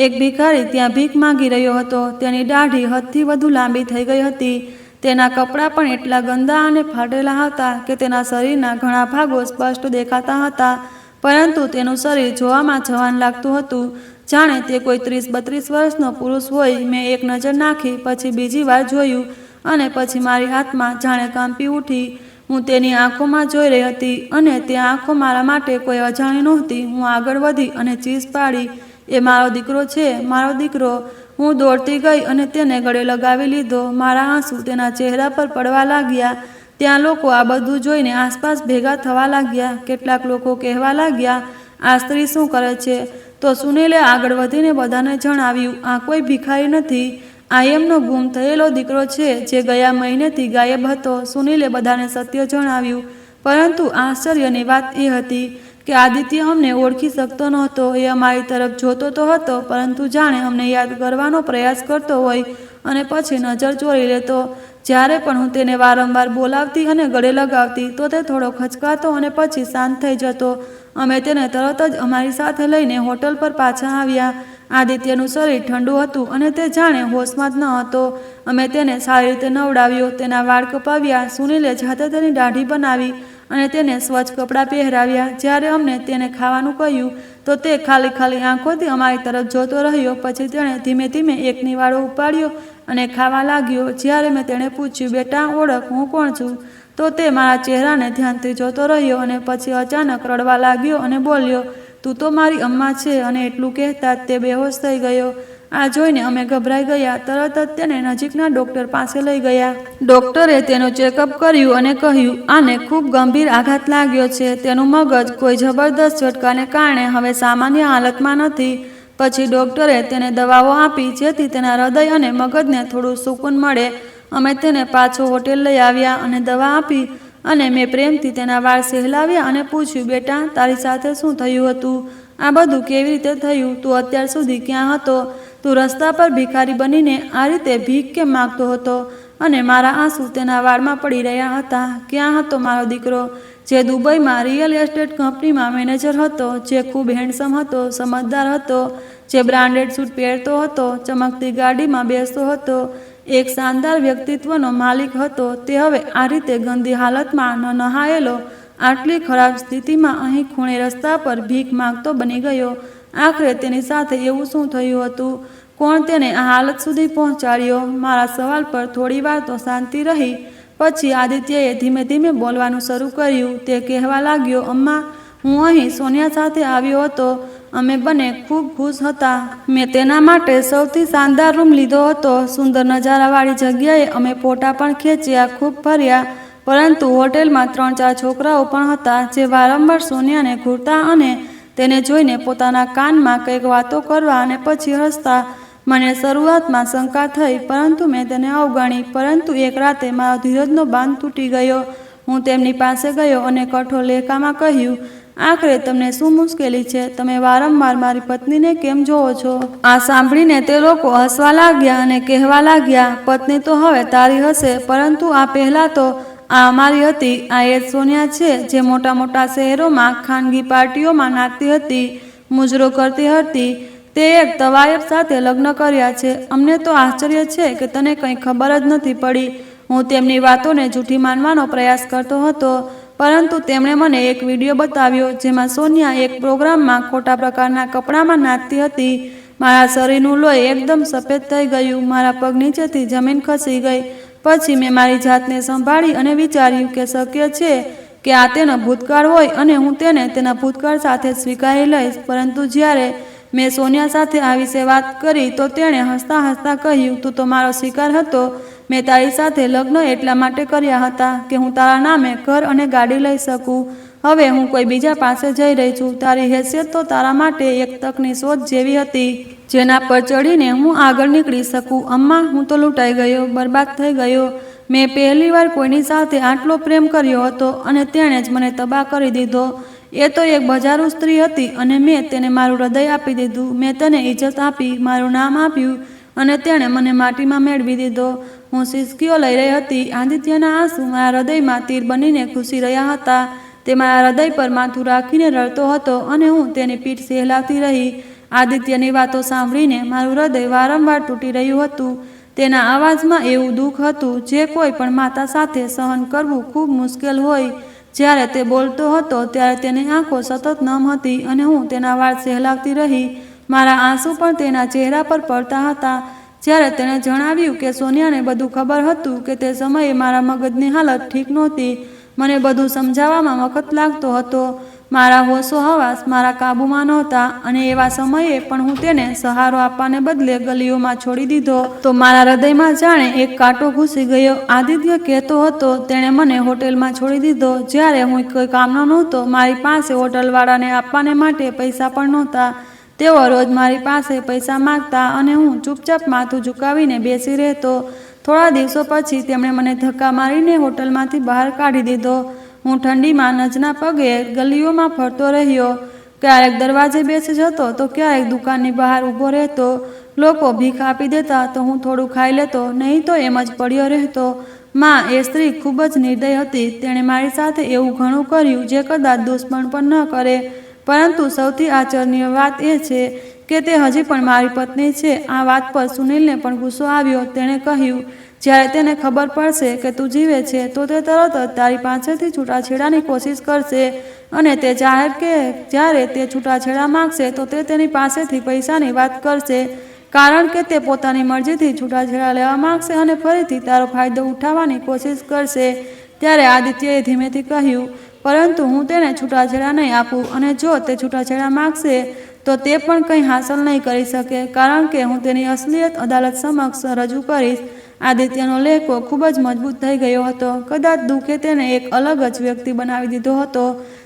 એક ભિખારી ત્યાં ભીખ માંગી રહ્યો હતો. તેની દાઢી હદથી વધુ લાંબી થઈ ગઈ હતી. તેના કપડાં પણ એટલા ગંદા અને ફાટેલા હતા કે તેના શરીરના ઘણા ભાગો સ્પષ્ટ દેખાતા હતા, પરંતુ તેનું શરીર જોવામાં જવાન લાગતું હતું. જાણે તે કોઈ 30-32 વર્ષનો પુરુષ હોય. મેં એક નજર નાખી, પછી બીજી વાર જોયું અને પછી મારી આત્મા જાણે કાંપી ઉઠી. હું તેની આંખોમાં જોઈ રહી હતી અને તે આંખો મારા માટે કોઈ અજાણી નહોતી. હું આગળ વધી અને ચીસ પાડી, એ મારો દીકરો છે, મારો દીકરો. હું દોડતી ગઈ અને તેને ગળે લગાવી લીધો. મારા આંસુ તેના ચહેરા પર પડવા લાગ્યા. ત્યાં લોકો આ બધું જોઈને આસપાસ ભેગા થવા લાગ્યા. કેટલાક લોકો કહેવા લાગ્યા, આ સ્ત્રી શું કરે છે? તો સુનિલે આગળ વધીને બધાને જણાવ્યું, આ કોઈ ભિખારી નથી, આ એમનો ગુમ થયેલો દીકરો છે જે ગયા મહિનેથી ગાયબ હતો. સુનિલે બધાને સત્ય જણાવ્યું. પરંતુ આશ્ચર્યની વાત એ હતી કે આદિત્ય અમને ઓળખી શકતો નહોતો. એ અમારી તરફ જોતો તો હતો, પરંતુ જાણે અમને યાદ કરવાનો પ્રયાસ કરતો હોય અને પછી નજર ચોરી લેતો. જ્યારે પણ હું તેને વારંવાર બોલાવતી અને ગળે લગાવતી તો તે થોડો ખચકાતો અને પછી શાંત થઈ જતો. અમે તેને તરત જ અમારી સાથે લઈને હોટલ પર પાછા આવ્યા. આદિત્યનું શરીર ઠંડુ હતું અને તે જાણે હોશમાં જ ન હતો. અમે તેને સારી રીતે નવડાવ્યો, તેના વાળ કપાવ્યા. સુનિલે જાતે તેની દાઢી બનાવી અને તેને સ્વચ્છ કપડાં પહેરાવ્યા. જ્યારે અમને તેને ખાવાનું કહ્યું તો તે ખાલી આંખોથી અમારી તરફ જોતો રહ્યો. પછી તેણે ધીમે ધીમે એક નિવાળો ઉપાડ્યો અને ખાવા લાગ્યો. જ્યારે મેં તેણે પૂછ્યું, બેટા ઓળખ, હું કોણ છું? તો તે મારા ચહેરાને ધ્યાનથી જોતો રહ્યો અને પછી અચાનક રડવા લાગ્યો અને બોલ્યો, તું તો મારી અમ્મા છે. અને એટલું કહેતા જ તે બેહોશ થઈ ગયો. આ જોઈને અમે ગભરાઈ ગયા. તરત જ તેને નજીકના ડૉક્ટર પાસે લઈ ગયા. ડૉક્ટરે તેનું ચેકઅપ કર્યું અને કહ્યું, આને ખૂબ ગંભીર આઘાત લાગ્યો છે. તેનું મગજ કોઈ જબરદસ્ત ઝટકાને કારણે હવે સામાન્ય હાલતમાં નથી. પછી ડૉક્ટરે તેને દવાઓ આપી જેથી તેના હૃદય અને મગજને થોડું સુકૂન મળે. અમે તેને પાછો હોટેલ લઈ આવ્યા અને દવા આપી અને મેં પ્રેમથી તેના વાળ સહેલાવ્યા અને પૂછ્યું, બેટા તારી સાથે શું થયું હતું? આ બધું કેવી રીતે થયું? તું અત્યાર સુધી ક્યાં હતો? તું રસ્તા પર ભિખારી બનીને આ રીતે ભીખ કેમ માગતો હતો? અને મારા આંસુ તેના વાળમાં પડી રહ્યા હતા. ક્યાં હતો મારો દીકરો જે દુબઈમાં રિયલ એસ્ટેટ કંપનીમાં મેનેજર હતો, જે ખૂબ હેન્ડસમ હતો, સમજદાર હતો, જે બ્રાન્ડેડ સૂટ પહેરતો હતો, ચમકતી ગાડીમાં બેસતો હતો, એક શાનદાર વ્યક્તિત્વનો માલિક હતો? તે હવે આ રીતે ગંદી હાલતમાં ન નહાયેલો, આટલી ખરાબ સ્થિતિમાં અહીં ખૂણે રસ્તા પર ભીખ માંગતો બની ગયો. આખરે તેની સાથે એવું શું થયું હતું? કોણ તેને આ હાલત સુધી પહોંચાડ્યો? મારા સવાલ પર થોડીવાર તો શાંતિ રહી. પછી આદિત્યએ ધીમે ધીમે બોલવાનું શરૂ કર્યું. તે કહેવા લાગ્યો, અમ્મા, હું અહીં સોનિયા સાથે આવ્યો હતો. અમે બંને ખૂબ ખુશ હતા. મેં તેના માટે સૌથી શાનદાર રૂમ લીધો હતો. સુંદર નજારાવાળી જગ્યાએ અમે ફોટા પણ ખેંચ્યા, ખૂબ ફર્યા. પરંતુ હોટેલમાં 3-4 છોકરાઓ પણ હતા જે વારંવાર સોનિયાને ઘૂરતા અને તેને જોઈને પોતાના કાનમાં કંઈક વાતો કરવા અને પછી હસતા. મને શરૂઆતમાં શંકા થઈ, પરંતુ મેં તેને અવગણી. પરંતુ એક રાતે મારો ધીરજનો બાંધ તૂટી ગયો. હું તેમની પાસે ગયો અને કઠોર લહેકામાં કહ્યું, આખરે તમને શું મુશ્કેલી છે? તમે વારંવાર મારી પત્નીને કેમ જોવો છો? આ સાંભળીને તે લોકો હસવા લાગ્યા અને કહેવા લાગ્યા, પત્ની તો હવે તારી હશે, પરંતુ આ પહેલાં તો આ અમારી હતી. આ એ જ સોનિયા છે જે મોટા મોટા શહેરોમાં ખાનગી પાર્ટીઓમાં નાચતી હતી, મુજરો કરતી હતી. તે એક તવાયફ સાથે લગ્ન કર્યા છે. અમને તો આશ્ચર્ય છે કે તને કંઈ ખબર જ નથી પડી. હું તેમની વાતોને જૂઠી માનવાનો પ્રયાસ કરતો હતો, પરંતુ તેમણે મને એક વિડીયો બતાવ્યો જેમાં સોનિયા એક પ્રોગ્રામમાં ખોટા પ્રકારના કપડામાં નાચતી હતી. મારા શરીરનું લોહી એકદમ સફેદ થઈ ગયું. મારા પગ નીચેથી જમીન ખસી ગઈ. પછી મેં મારી જાતને સંભાળી અને વિચાર્યું કે શક્ય છે કે આ તેનો ભૂતકાળ હોય અને હું તેને તેના ભૂતકાળ સાથે સ્વીકારી લઈશ. પરંતુ જ્યારે મેં સોનિયા સાથે આ વિશે વાત કરી તો તેણે હસતા હસતા કહ્યું, તું તો મારો શિકાર હતો. મેં તારી સાથે લગ્ન એટલા માટે કર્યા હતા કે હું તારા નામે ઘર અને ગાડી લઈ શકું. હવે હું કોઈ બીજા પાસે જઈ રહી છું. તારી હેસિયત તો તારા માટે એક તકની શોધ જેવી હતી જેના પર ચડીને હું આગળ નીકળી શકું. અમ્મા, હું તો લૂંટાઈ ગયો, બરબાદ થઈ ગયો. મેં પહેલીવાર કોઈની સાથે આટલો પ્રેમ કર્યો હતો અને તેણે જ મને તબાહ કરી દીધો. એ તો એક બજારૂ સ્ત્રી હતી અને મેં તેને મારું હૃદય આપી દીધું. મેં તેને ઇજ્જત આપી, મારું નામ આપ્યું અને તેણે મને માટીમાં મેળવી દીધો. હું સિસકીઓ લઈ રહી હતી. આદિત્યના આંસુ મારા હૃદયમાં તીર બનીને ઘૂસી રહ્યા હતા. તે મારા હૃદય પર માથું રાખીને રડતો હતો અને હું તેની પીઠ સહેલાવતી રહી. આદિત્યની વાતો સાંભળીને મારું હૃદય વારંવાર તૂટી રહ્યું હતું. તેના અવાજમાં એવું દુઃખ હતું જે કોઈ પણ માતા સાથે સહન કરવું ખૂબ મુશ્કેલ હોય. જ્યારે તે બોલતો હતો ત્યારે તેની આંખો સતત નમ હતી અને હું તેના વાળ સહેલાવતી રહી. મારા આંસુ પણ તેના ચહેરા પર પડતા હતા. જ્યારે તેણે જણાવ્યું કે સોનિયાને બધું ખબર હતું કે તે સમયે મારા મગજની હાલત ઠીક નહોતી. મને બધું સમજાવવામાં વખત લાગતો હતો. મારા હોશો હવાસ મારા કાબૂમાં નહોતા અને એવા સમયે પણ હું તેને સહારો આપવાને બદલે ગલીઓમાં છોડી દીધો તો મારા હૃદયમાં જાણે એક કાંટો ઘૂસી ગયો. આદિત્ય કહેતો હતો તેણે મને હોટેલમાં છોડી દીધો જ્યારે હું કોઈ કામનો નહોતો. મારી પાસે હોટલવાળાને આપવાને માટે પૈસા પણ નહોતા. તેઓ રોજ મારી પાસે પૈસા માગતા અને હું ચૂપચાપ માથું ઝુકાવીને બેસી રહેતો. થોડા દિવસો પછી તેમણે મને ધક્કા મારીને હોટલમાંથી બહાર કાઢી દીધો. હું ઠંડીમાં નજના પગે ગલીઓમાં ફરતો રહ્યો. ક્યારેક દરવાજે બેસી જતો તો ક્યારેક દુકાનની બહાર ઊભો રહેતો. લોકો ભીખ આપી દેતા તો હું થોડું ખાઈ લેતો, નહીં તો એમ જ પડ્યો રહેતો. માં એ સ્ત્રી ખૂબ જ નિર્દય હતી. તેણે મારી સાથે એવું ઘણું કર્યું જે કદાચ દુશ્મન પણ ન કરે. પરંતુ સૌથી આશ્ચર્યની વાત એ છે કે તે હજી પણ મારી પત્ની છે. આ વાત પર સુનિલને પણ ગુસ્સો આવ્યો. તેણે કહ્યું, જ્યારે તેને ખબર પડશે કે તું જીવે છે તો તે તરત જ તારી પાસેથી છૂટાછેડાની કોશિશ કરશે અને તે જાહેર કે જ્યારે તે છૂટાછેડા માગશે તો તે તેની પાસેથી પૈસાની વાત કરશે, કારણ કે તે પોતાની મરજીથી છૂટાછેડા લેવા માગશે અને ફરીથી તારો ફાયદો ઉઠાવવાની કોશિશ કરશે. ત્યારે આદિત્યએ ધીમેથી કહ્યું, પરંતુ હું તેને છૂટાછેડા નહીં આપું અને જો તે છૂટાછેડા માગશે તો તે પણ કંઈ હાંસલ નહીં કરી શકે, કારણ કે હું તેની અસલિયત અદાલત સમક્ષ રજૂ કરીશ. આદિત્યનો લહેકો ખૂબ જ મજબૂત થઈ ગયો હતો. કદાચ દુઃખે તેને એક અલગ જ વ્યક્તિ બનાવી દીધો હતો.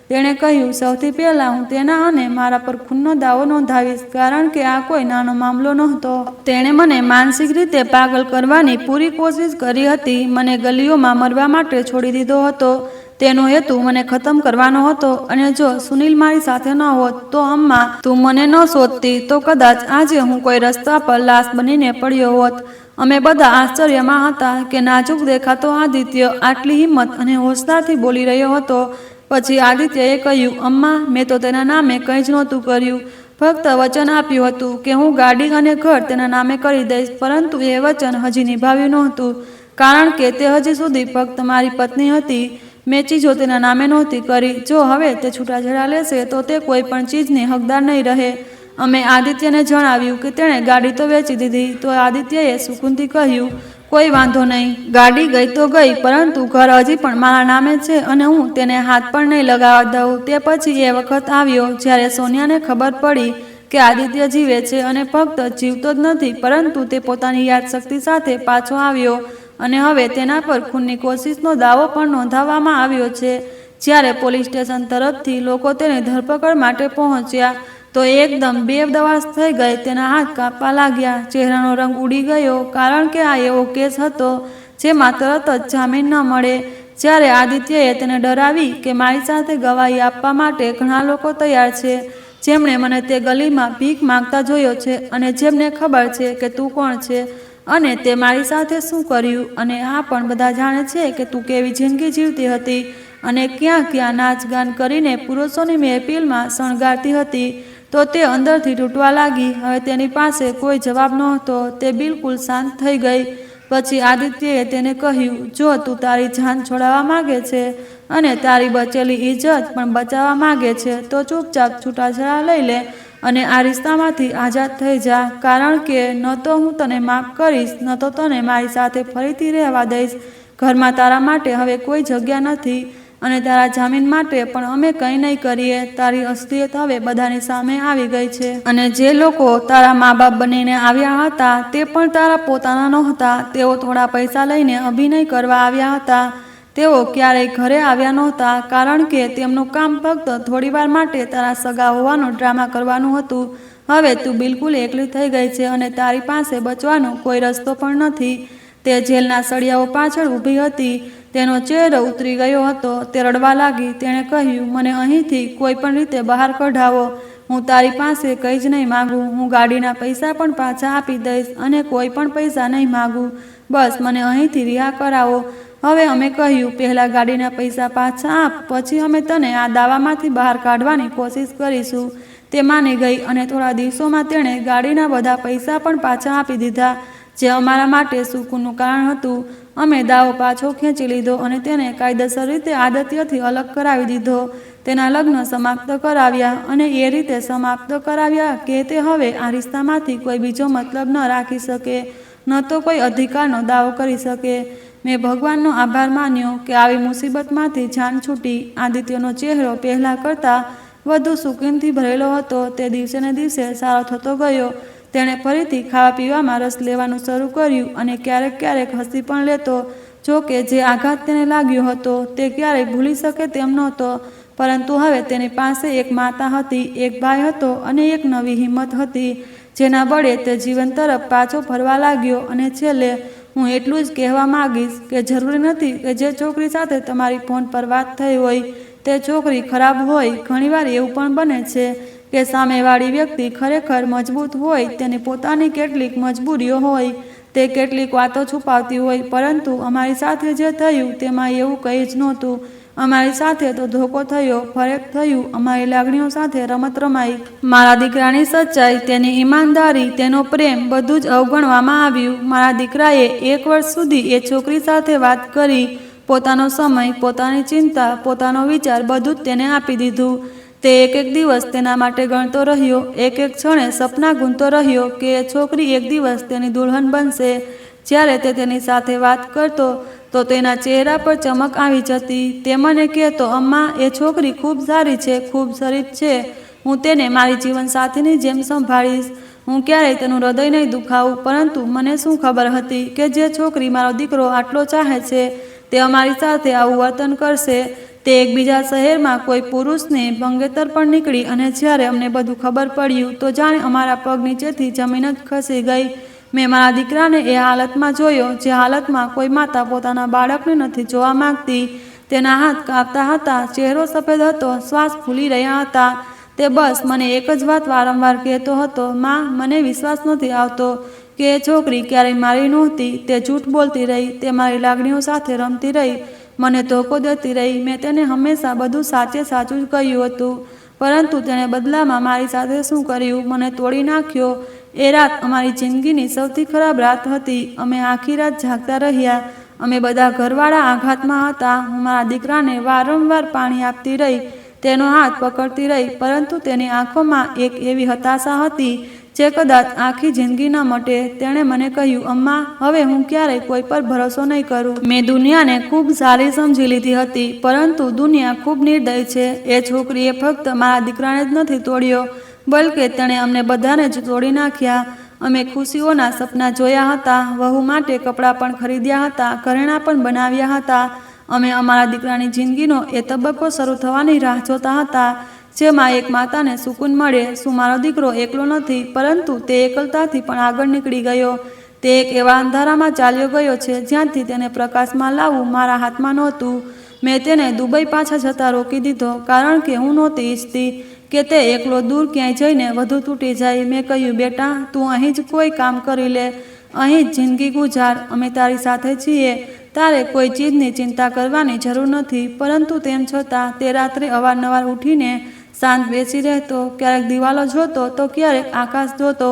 તેણે કહ્યું, સૌથી પહેલાં હું તેના અને મારા પર ખૂનનો દાવો નોંધાવીશ, કારણ કે આ કોઈ નાનો મામલો નહોતો. તેણે મને માનસિક રીતે પાગલ કરવાની પૂરી કોશિશ કરી હતી. મને ગલીઓમાં મરવા માટે છોડી દીધો હતો. તેનો હેતુ મને ખતમ કરવાનો હતો અને જો સુનિલ મારી સાથે ન હોત તો અમ્મા તું મને ન શોધતી તો કદાચ આજે હું કોઈ રસ્તા પર લાશ બનીને પડ્યો હોત. અમે બધા આશ્ચર્યમાં હતા કે નાજુક દેખાતો આદિત્ય આટલી હિંમત અને હોશિયારથી બોલી રહ્યો હતો. પછી આદિત્યએ કહ્યું, અમ્મા, મેં તો તેના નામે કંઈ જ નહોતું કર્યું. ફક્ત વચન આપ્યું હતું કે હું ગાડી અને ઘર તેના નામે કરી દઈશ, પરંતુ એ વચન હજી નિભાવ્યું નહોતું, કારણ કે તે હજી સુધી ફક્ત મારી પત્ની હતી. મેં ચીજો તેના નામે નહોતી કરી. જો હવે તે છૂટાછેડા લેશે તો તે કોઈ પણ ચીજની હકદાર નહીં રહે. અમે આદિત્યને જણાવ્યું કે તેણે ગાડી તો વેચી દીધી. તો આદિત્યએ સુકૂનથી કહ્યું, કોઈ વાંધો નહીં, ગાડી ગઈ તો ગઈ, પરંતુ ઘર હજી પણ મારા નામે છે અને હું તેને હાથ પણ નહીં લગાવવા દઉં. તે પછી એ વખત આવ્યો જ્યારે સોનિયાને ખબર પડી કે આદિત્ય જીવે છે અને ફક્ત જીવતો જ નથી, પરંતુ તે પોતાની યાદશક્તિ સાથે પાછો આવ્યો અને હવે તેના પર ખૂનની કોશિશનો દાવો પણ નોંધાવવામાં આવ્યો છે. જ્યારે પોલીસ સ્ટેશન તરફથી લોકો તેની ધરપકડ માટે પહોંચ્યા તો એકદમ બેદવાશ થઈ ગઈ. તેના હાથ કાપવા લાગ્યા, ચહેરાનો રંગ ઉડી ગયો, કારણ કે આ એવો કેસ હતો જેમાં તરત જ જામીન ન મળે. જ્યારે આદિત્યએ તેને ડરાવી કે મારી સાથે ગવાહી આપવા માટે ઘણા લોકો તૈયાર છે, જેમણે મને તે ગલીમાં ભીખ માંગતા જોયો છે અને જેમને ખબર છે કે તું કોણ છે અને તે મારી સાથે શું કર્યું, અને આ પણ બધા જાણે છે કે તું કેવી જિંદગી જીવતી હતી અને ક્યાં ક્યાં નાચગાન કરીને પુરુષોની મહેફિલમાં શણગારતી હતી. તો તે અંદરથી તૂટવા લાગી. હવે તેની પાસે કોઈ જવાબ નહોતો. તે બિલકુલ શાંત થઈ ગઈ. પછી આદિત્યએ તેને કહ્યું, જો તું તારી જાન છોડાવવા માગે છે અને તારી બચેલી ઇજ્જત પણ બચાવવા માગે છે તો ચૂપચાપ છૂટાછેડા લઈ લે અને આ રિશ્તામાંથી આઝાદ થઈ જા, કારણ કે ન તો હું તને માફ કરીશ, ન તો તને મારી સાથે ફરીથી રહેવા દઈશ. ઘરમાં તારા માટે હવે કોઈ જગ્યા નથી અને તારા જામીન માટે પણ અમે કંઈ નહીં કરીએ. તારી અસલિયત હવે બધાની સામે આવી ગઈ છે અને જે લોકો તારા મા બાપ બનીને આવ્યા હતા તે પણ તારા પોતાના નહોતા. તેઓ થોડા પૈસા લઈને અભિનય કરવા આવ્યા હતા. તેઓ ક્યારેય ઘરે આવ્યા નહોતા, કારણ કે તેમનું કામ ફક્ત થોડીવાર માટે તારા સગા હોવાનો ડ્રામા કરવાનું હતું. હવે તું બિલકુલ એકલી થઈ ગઈ છે અને તારી પાસે બચવાનો કોઈ રસ્તો પણ નથી. તે જેલના સળિયાઓ પાછળ ઊભી હતી. તેનો ચહેરો ઉતરી ગયો હતો. તે રડવા લાગી. તેણે કહ્યું, મને અહીંથી કોઈ પણ રીતે બહાર કઢાવો. હું તારી પાસે કંઈ જ નહીં માગું. હું ગાડીના પૈસા પણ પાછા આપી દઈશ અને કોઈ પણ પૈસા નહીં માગું. બસ મને અહીંથી રિહા કરાવો. હવે અમે કહ્યું, પહેલાં ગાડીના પૈસા પાછા આપ, પછી અમે તને આ દાવામાંથી બહાર કાઢવાની કોશિશ કરીશું. તે માની ગઈ અને થોડા દિવસોમાં તેણે ગાડીના બધા પૈસા પણ પાછા આપી દીધા, જે અમારા માટે સુકૂનનું કારણ હતું. અમે દાવો પાછો ખેંચી લીધો અને તેને કાયદેસર રીતે આદિત્યથી અલગ કરાવી દીધો. તેના લગ્ન સમાપ્ત કરાવ્યા અને એ રીતે સમાપ્ત કરાવ્યા કે તે હવે આ રિશ્તામાંથી કોઈ બીજો મતલબ ન રાખી શકે, ન તો કોઈ અધિકારનો દાવો કરી શકે. મેં ભગવાનનો આભાર માન્યો કે આવી મુસીબતમાંથી જાન છૂટી. આદિત્યનો ચહેરો પહેલાં કરતાં વધુ સુકૂનથી ભરેલો હતો. તે દિવસે ને દિવસે સારો થતો ગયો. તેણે ફરીથી ખાવા પીવામાં રસ લેવાનું શરૂ કર્યું અને ક્યારેક ક્યારેક હસી પણ લેતો. જો કે જે આઘાત તેને લાગ્યો હતો તે ક્યારેય ભૂલી શકે તેમ નહોતો. પરંતુ હવે તેની પાસે એક માતા હતી, એક ભાઈ હતો અને એક નવી હિંમત હતી, જેના બળે તે જીવન તરફ પાછો ફરવા લાગ્યો. અને છેલ્લે હું એટલું જ કહેવા માંગીશ કે જરૂરી નથી કે જે છોકરી સાથે તમારી ફોન પર વાત થઈ હોય તે છોકરી ખરાબ હોય. ઘણીવાર એવું પણ બને છે કે સામેવાળી વ્યક્તિ ખરેખર મજબૂત હોય, તેની પોતાની કેટલીક મજબૂરીઓ હોય, તે કેટલીક વાતો છુપાવતી હોય. પરંતુ અમારી સાથે જે થયું તેમાં એવું કંઈ જ નહોતું. અમારી સાથે તો ધોકો થયો, ફરેબ થયું, અમારી લાગણીઓ સાથે રમત રમાઈ. મારા દીકરાની સચ્ચાઈ, તેની ઈમાનદારી, તેનો પ્રેમ બધું જ અવગણવામાં આવ્યું. મારા દીકરાએ 1 વર્ષ સુધી એ છોકરી સાથે વાત કરી. પોતાનો સમય, પોતાની ચિંતા, પોતાનો વિચાર બધું જ તેને આપી દીધું. તે એક એક દિવસ તેના માટે ગણતો રહ્યો. એક એક ક્ષણે સપના ગૂંથતો રહ્યો કે એ છોકરી એક દિવસ તેની દુલ્હન બનશે. જ્યારે તે તેની સાથે વાત કરતો તો તેના ચહેરા પર ચમક આવી જતી. તે મને કહેતો, અમ્મા, એ છોકરી ખૂબ સારી છે, ખૂબ શરીફ છે. હું તેને મારી જીવનસાથીની જેમ સંભાળીશ. હું ક્યારેય તેનું હૃદય નહીં દુખાવું. પરંતુ મને શું ખબર હતી કે જે છોકરી મારો દીકરો આટલો ચાહે છે તે અમારી સાથે આવું વર્તન કરશે. તે એકબીજા શહેરમાં કોઈ પુરુષને મંગેતર પણ નીકળી અને જ્યારે અમને બધું ખબર પડ્યું તો જાણે અમારા પગ નીચેથી જમીન જ ખસી ગઈ. મેં મારા દીકરાને એ હાલતમાં જોયો જે હાલતમાં કોઈ માતા પોતાના બાળકને નથી જોવા માંગતી. તેના હાથ કાંપતા હતા, ચહેરો સફેદ હતો, શ્વાસ ફૂલી રહ્યા હતા. તે બસ મને એક જ વાત વારંવાર કહેતો હતો, માં, મને વિશ્વાસ નથી આવતો કે એ છોકરી ક્યારેય મારી નહોતી. તે જૂઠ બોલતી રહી, તે મારી લાગણીઓ સાથે રમતી રહી, મને ધોકો દેતી રહી. મેં તેને હંમેશા બધું સાચે સાચું જ કહ્યું હતું. પરંતુ તેણે બદલામાં મારી સાથે શું કર્યું? મને તોડી નાખ્યો. એ રાત અમારી જિંદગીની સૌથી ખરાબ રાત હતી. અમે આખી રાત જાગતા રહ્યા. અમે બધા ઘરવાળા આઘાતમાં હતા. હું મારા દીકરાને વારંવાર પાણી આપતી રહી, તેનો હાથ પકડતી રહી, પરંતુ તેની આંખોમાં એક એવી હતાશા હતી જે કદાચ આખી જિંદગી ન મટે. તેણે મને કહ્યું, અમ્મા, હવે હું ક્યારેય કોઈ પર ભરોસો નહીં કરું. મેં દુનિયાને ખૂબ સારી સમજી લીધી હતી, પરંતુ દુનિયા ખૂબ નિર્દય છે. એ છોકરીએ ફક્ત મારા દીકરાને જ નથી તોડ્યો, બલકે તેણે અમને બધાને જ તોડી નાખ્યા. અમે ખુશીઓના સપના જોયા હતા, વહુ માટે કપડાં પણ ખરીદ્યા હતા, ઘરેણાં પણ બનાવ્યા હતા. અમે અમારા દીકરાની જિંદગીનો એ તબક્કો શરૂ થવાની રાહ જોતા હતા જેમાં એક માતાને સુકૂન મળે. શું મારો દીકરો એકલો નથી? પરંતુ તે એકલતાથી પણ આગળ નીકળી ગયો. તે એક એવા અંધારામાં ચાલ્યો ગયો છે જ્યાંથી તેને પ્રકાશમાં લાવવું મારા હાથમાં નહોતું. મેં તેને દુબઈ પાછા જતા રોકી દીધો, કારણ કે હું નહોતી ઈચ્છતી કે તે એકલો દૂર ક્યાંય જઈને વધુ તૂટી જાય. મેં કહ્યું, બેટા, તું અહીં જ કોઈ કામ કરી લે, અહીં જ જિંદગી ગુજાર. અમે તારી સાથે છીએ. તારે કોઈ ચીજની ચિંતા કરવાની જરૂર નથી. પરંતુ તેમ છતાં તે રાત્રે અવારનવાર ઉઠીને શાંત બેસી રહેતો, ક્યારેક દિવાલો જોતો તો ક્યારેક આકાશ જોતો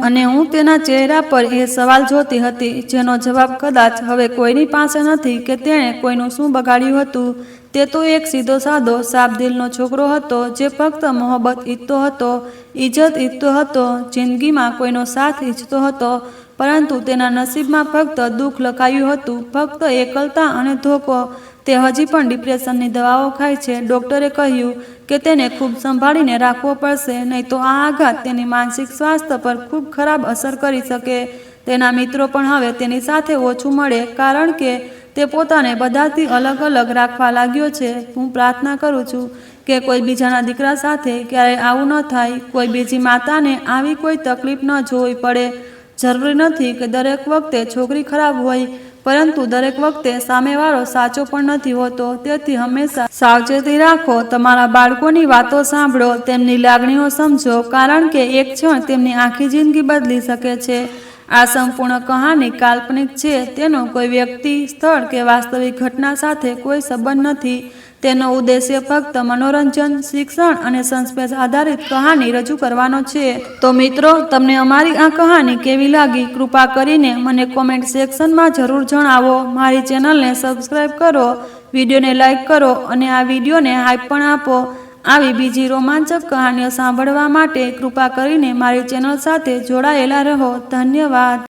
અને હું તેના ચહેરા પર એ સવાલ જોતી હતી જેનો જવાબ કદાચ હવે કોઈની પાસે નથી કે તેણે કોઈનું શું બગાડ્યું હતું. તે તો એક સીધો સાદો સાફ દિલનો છોકરો હતો જે ફક્ત મોહબ્બત ઈચ્છતો હતો, ઇજ્જત ઈચ્છતો હતો, જિંદગીમાં કોઈનો સાથ ઈચ્છતો હતો. પરંતુ તેના નસીબમાં ફક્ત દુઃખ લખાયું હતું, ફક્ત એકલતા અને ધોકો. તે હજી પણ ડિપ્રેશનની દવાઓ ખાય છે. ડૉક્ટરે કહ્યું કે તેને ખૂબ સંભાળીને રાખવો પડશે, નહીં તો આ આઘાત તેની માનસિક સ્વાસ્થ્ય પર ખૂબ ખરાબ અસર કરી શકે. તેના મિત્રો પણ હવે તેની સાથે ઓછું મળે, કારણ કે તે પોતાને બધાથી અલગ અલગ રાખવા લાગ્યો છે. હું પ્રાર્થના કરું છું કે કોઈ બીજાના દીકરા સાથે ક્યારેય આવું ન થાય. કોઈ બીજી માતાને આવી કોઈ તકલીફ ન જોવી પડે. જરૂરી નથી કે દરેક વખતે છોકરી ખરાબ હોય, પરંતુ દરેક વખતે સામેવાળો સાચો પણ નથી હોતો. તેથી હંમેશા સાવચેતી રાખો. તમારા બાળકોની વાતો સાંભળો, તેમની લાગણીઓ સમજો, કારણ કે એક ક્ષણ તેમની આખી જિંદગી બદલી શકે છે. આ સંપૂર્ણ કહાની કાલ્પનિક છે. તેનો કોઈ વ્યક્તિ, સ્થળ કે વાસ્તવિક ઘટના સાથે કોઈ સંબંધ નથી. તેનો ઉદ્દેશ્ય ફક્ત મનોરંજન, શિક્ષણ અને સસ્પેન્સ આધારિત કહાની રજૂ કરવાનો છે. તો મિત્રો, તમને અમારી આ કહાની કેવી લાગી? કૃપા કરીને મને કોમેન્ટ સેક્શનમાં જરૂર જણાવો. મારી ચેનલને સબસ્ક્રાઈબ કરો, વિડીયોને લાઈક કરો અને આ વિડીયોને હાઈપ પણ આપો. આવી બીજી રોમાંચક કહાનીઓ સાંભળવા માટે કૃપા કરીને મારી ચેનલ સાથે જોડાયેલા રહો. ધન્યવાદ.